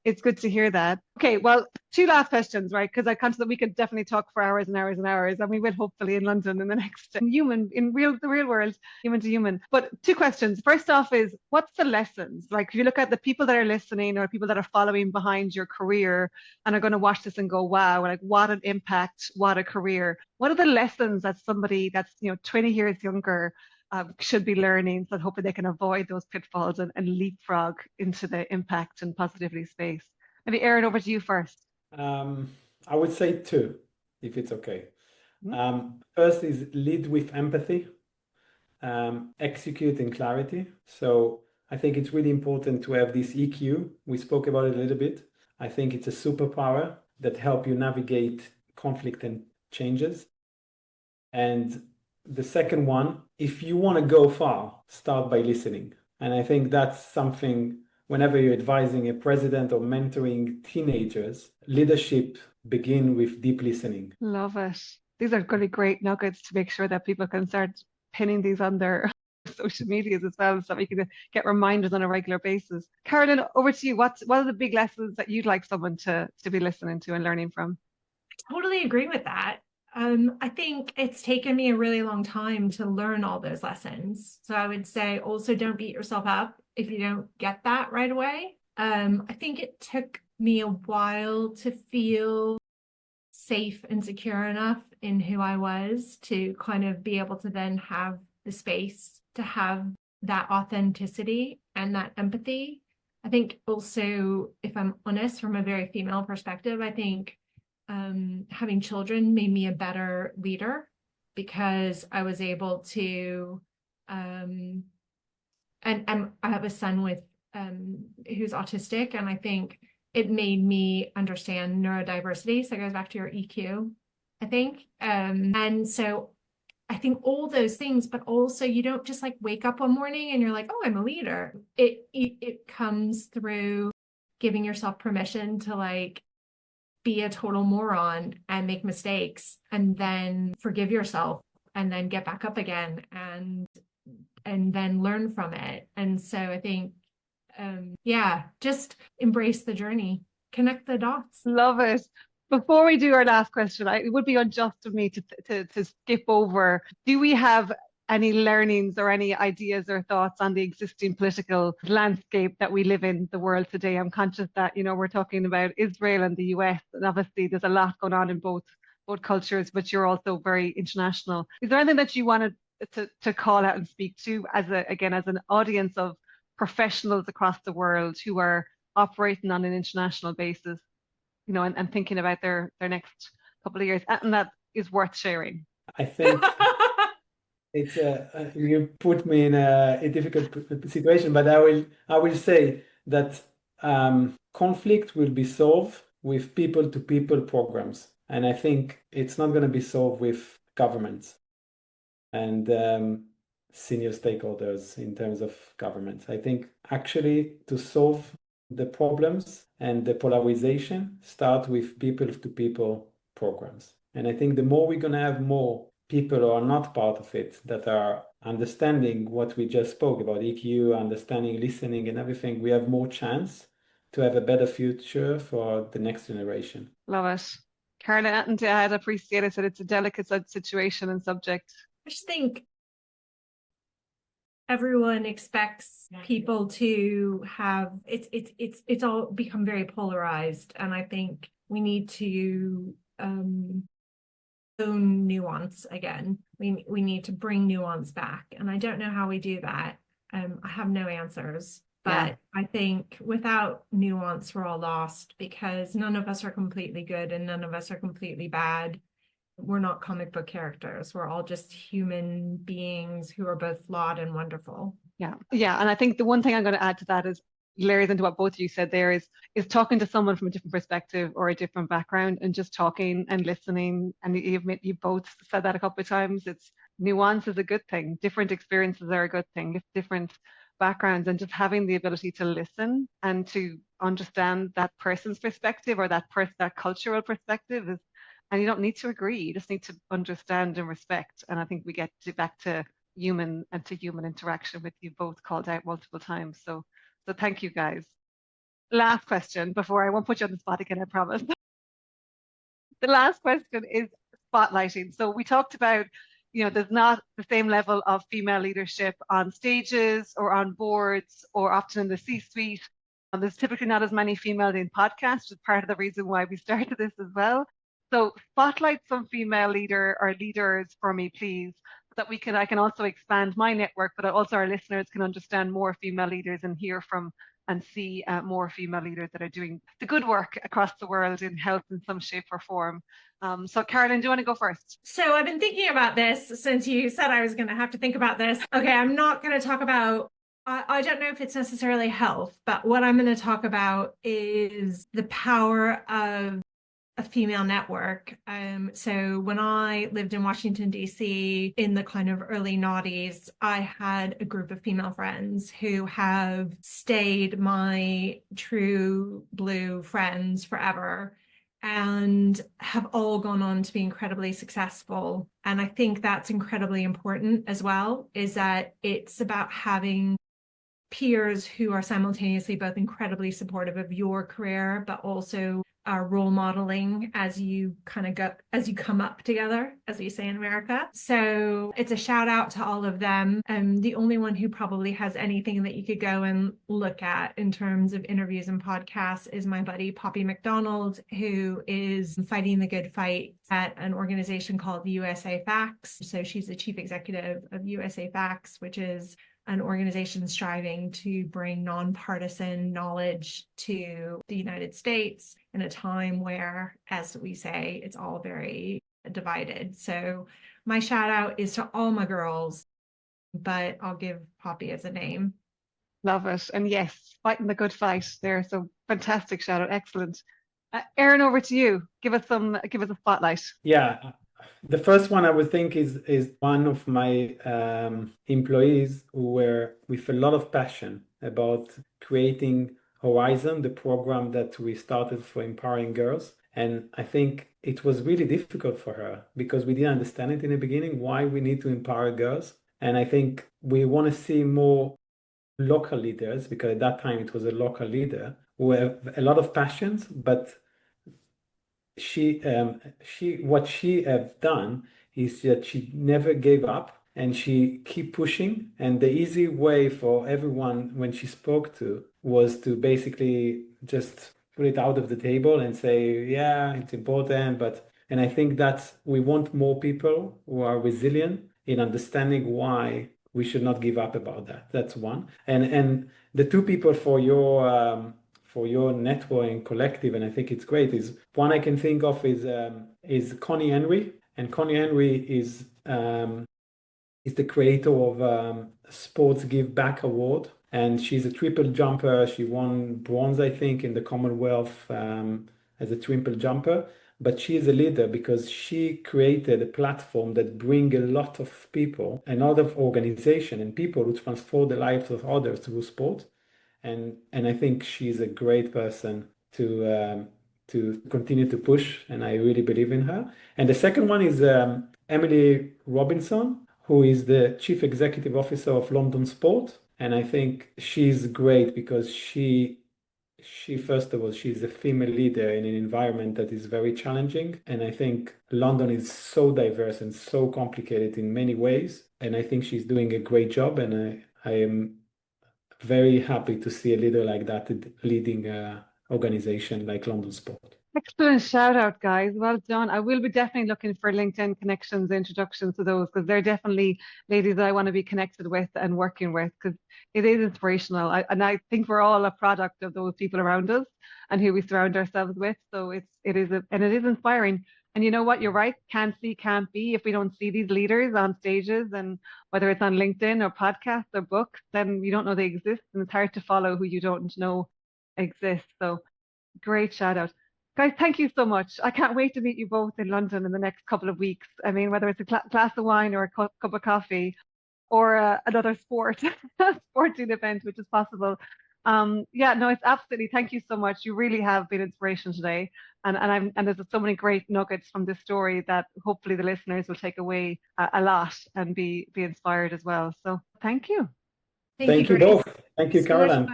S2: it's good to hear that. Okay, well, two last questions, right? Because I conscious that we could definitely talk for hours and hours and hours, and we will hopefully in London in the next the real world, human to human. But two questions. First off is what's the lessons? Like if you look at the people that are listening or people that are following behind your career and are going to watch this and go, wow, like what an impact, what a career. What are the lessons that somebody that's 20 years younger should be learning so that hopefully they can avoid those pitfalls and leapfrog into the impact and positivity space? Maybe Eran, over to you first.
S3: I would say two, if it's okay. First is lead with empathy, execute in clarity. So I think it's really important to have this EQ. We spoke about it a little bit. I think it's a superpower that helps you navigate conflict and changes. And the second one, if you want to go far, start by listening. And I think that's something whenever you're advising a president or mentoring teenagers, leadership begin with deep listening.
S2: Love it. These are really great nuggets to make sure that people can start pinning these on their social medias as well, so we can get reminders on a regular basis. Carolyn, over to you. What are the big lessons that you'd like someone to be listening to and learning from?
S4: I totally agree with that. I think it's taken me a really long time to learn all those lessons. So I would say also don't beat yourself up if you don't get that right away. I think it took me a while to feel safe and secure enough in who I was to kind of be able to then have the space to have that authenticity and that empathy. I think also, if I'm honest, from a very female perspective, I think having children made me a better leader because I was able to, and I have a son with who's autistic, and I think it made me understand neurodiversity. So it goes back to your EQ, I think. And so I think all those things, but also you don't just like wake up one morning and you're like, oh, I'm a leader. It comes through giving yourself permission to like be a total moron and make mistakes and then forgive yourself and then get back up again and then learn from it. And so I think, just embrace the journey, connect the dots.
S2: Love it. Before we do our last question, it would be unjust of me to skip over. Do we have any learnings or any ideas or thoughts on the existing political landscape that we live in the world today? I'm conscious that, we're talking about Israel and the US, and obviously there's a lot going on in both cultures, but you're also very international. Is there anything that you wanted to call out and speak to as an audience of professionals across the world who are operating on an international basis, and thinking about their next couple of years, and that is worth sharing?
S3: I think it's you put me in a difficult situation, but I will say that conflict will be solved with people-to-people programs, and I think it's not going to be solved with governments and senior stakeholders in terms of governments. I think actually to solve the problems and the polarization start with people-to-people programs. And I think the more we're going to have more people who are not part of it, that are understanding what we just spoke about, EQ, understanding, listening, and everything, we have more chance to have a better future for the next generation.
S2: Love it. Carolyn, anything to add? I appreciate it. It's a delicate situation and subject.
S4: I just think everyone expects people to have it's all become very polarized, and I think we need to own nuance again. We need to bring nuance back, and I don't know how we do that. I have no answers, but I think without nuance we're all lost, because none of us are completely good and none of us are completely bad. We're not comic book characters. We're all just human beings who are both flawed and wonderful.
S2: Yeah. And I think the one thing I'm going to add to that is layers into what both of you said there is talking to someone from a different perspective or a different background and just talking and listening. And you both said that a couple of times. It's nuance is a good thing. Different experiences are a good thing. Different backgrounds, and just having the ability to listen and to understand that person's perspective or that cultural perspective is. And you don't need to agree, you just need to understand and respect. And I think we get back to human interaction, with you both called out multiple times. So thank you guys. last question before I won't put you on the spot again, I promise. The last question is spotlighting. So we talked about, there's not the same level of female leadership on stages or on boards or often in the C-suite. There's typically not as many females in podcasts, which is part of the reason why we started this as well. So spotlight some female leader or leaders for me, please, so that I can also expand my network, but also our listeners can understand more female leaders and hear from and see more female leaders that are doing the good work across the world in health in some shape or form. So Carolyn, do you want to go first?
S4: So I've been thinking about this since you said I was going to have to think about this. Okay, I'm not going to talk about, I don't know if it's necessarily health, but what I'm going to talk about is the power of a female network. So when I lived in Washington, D.C. in the kind of early noughties, I had a group of female friends who have stayed my true blue friends forever and have all gone on to be incredibly successful. And I think that's incredibly important as well, is that it's about having peers who are simultaneously both incredibly supportive of your career, but also role modeling as you come up together, as we say in America. So it's a shout out to all of them. The only one who probably has anything that you could go and look at in terms of interviews and podcasts is my buddy Poppy McDonald, who is fighting the good fight at an organization called USA Facts. So she's the chief executive of USA Facts, which is an organization striving to bring nonpartisan knowledge to the United States in a time where, as we say, it's all very divided. So my shout out is to all my girls, but I'll give Poppy as a name.
S2: Love it. And yes, fighting the good fight there. So fantastic shout out. Excellent. Eran, over to you. Give us a spotlight.
S3: Yeah. The first one I would think is one of my employees who were with a lot of passion about creating Horizon, the program that we started for empowering girls. And I think it was really difficult for her because we didn't understand it in the beginning, why we need to empower girls. And I think we want to see more local leaders, because at that time it was a local leader who have a lot of passions, but what she have done is that she never gave up and she keep pushing. And the easy way for everyone when she spoke to was to basically just put it out of the table and say, yeah, it's important, and I think that we want more people who are resilient in understanding why we should not give up about that. That's one. And the two people for your networking collective, and I think it's great, is one I can think of is Connie Henry. And Connie Henry is the creator of Sports Give Back Award. And she's a triple jumper. She won bronze, I think, in the Commonwealth as a triple jumper. But she is a leader because she created a platform that brings a lot of people, a lot of organization and people who transform the lives of others through sport. And I think she's a great person to continue to push, and I really believe in her. And the second one is Emily Robinson, who is the Chief Executive Officer of London Sport. And I think she's great because she first of all, she's a female leader in an environment that is very challenging. And I think London is so diverse and so complicated in many ways. And I think she's doing a great job. And I am very happy to see a leader like that leading an organization like London Sport.
S2: Excellent shout out, guys. Well done. I will be definitely looking for LinkedIn connections, introductions to those, because they're definitely ladies that I want to be connected with and working with, because it is inspirational. And I think we're all a product of those people around us and who we surround ourselves with. So it is inspiring. And you know what? You're right. Can't see, can't be. If we don't see these leaders on stages, and whether it's on LinkedIn or podcasts or books, then you don't know they exist. And it's hard to follow who you don't know exists. So great shout out. Guys, thank you so much. I can't wait to meet you both in London in the next couple of weeks. I mean, whether it's a glass of wine or a cup of coffee or another sporting event, which is possible. It's absolutely. Thank you so much. You really have been inspiration today. And there's so many great nuggets from this story that hopefully the listeners will take away a lot and be inspired as well. So thank you.
S3: Thank you both. Thank you, Carolyn.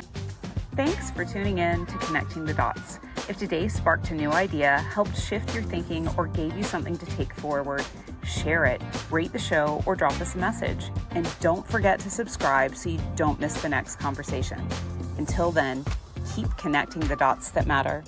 S5: Thanks for tuning in to Connecting the Dots. If today sparked a new idea, helped shift your thinking, or gave you something to take forward, share it, rate the show, or drop us a message. And don't forget to subscribe so you don't miss the next conversation. Until then, keep connecting the dots that matter.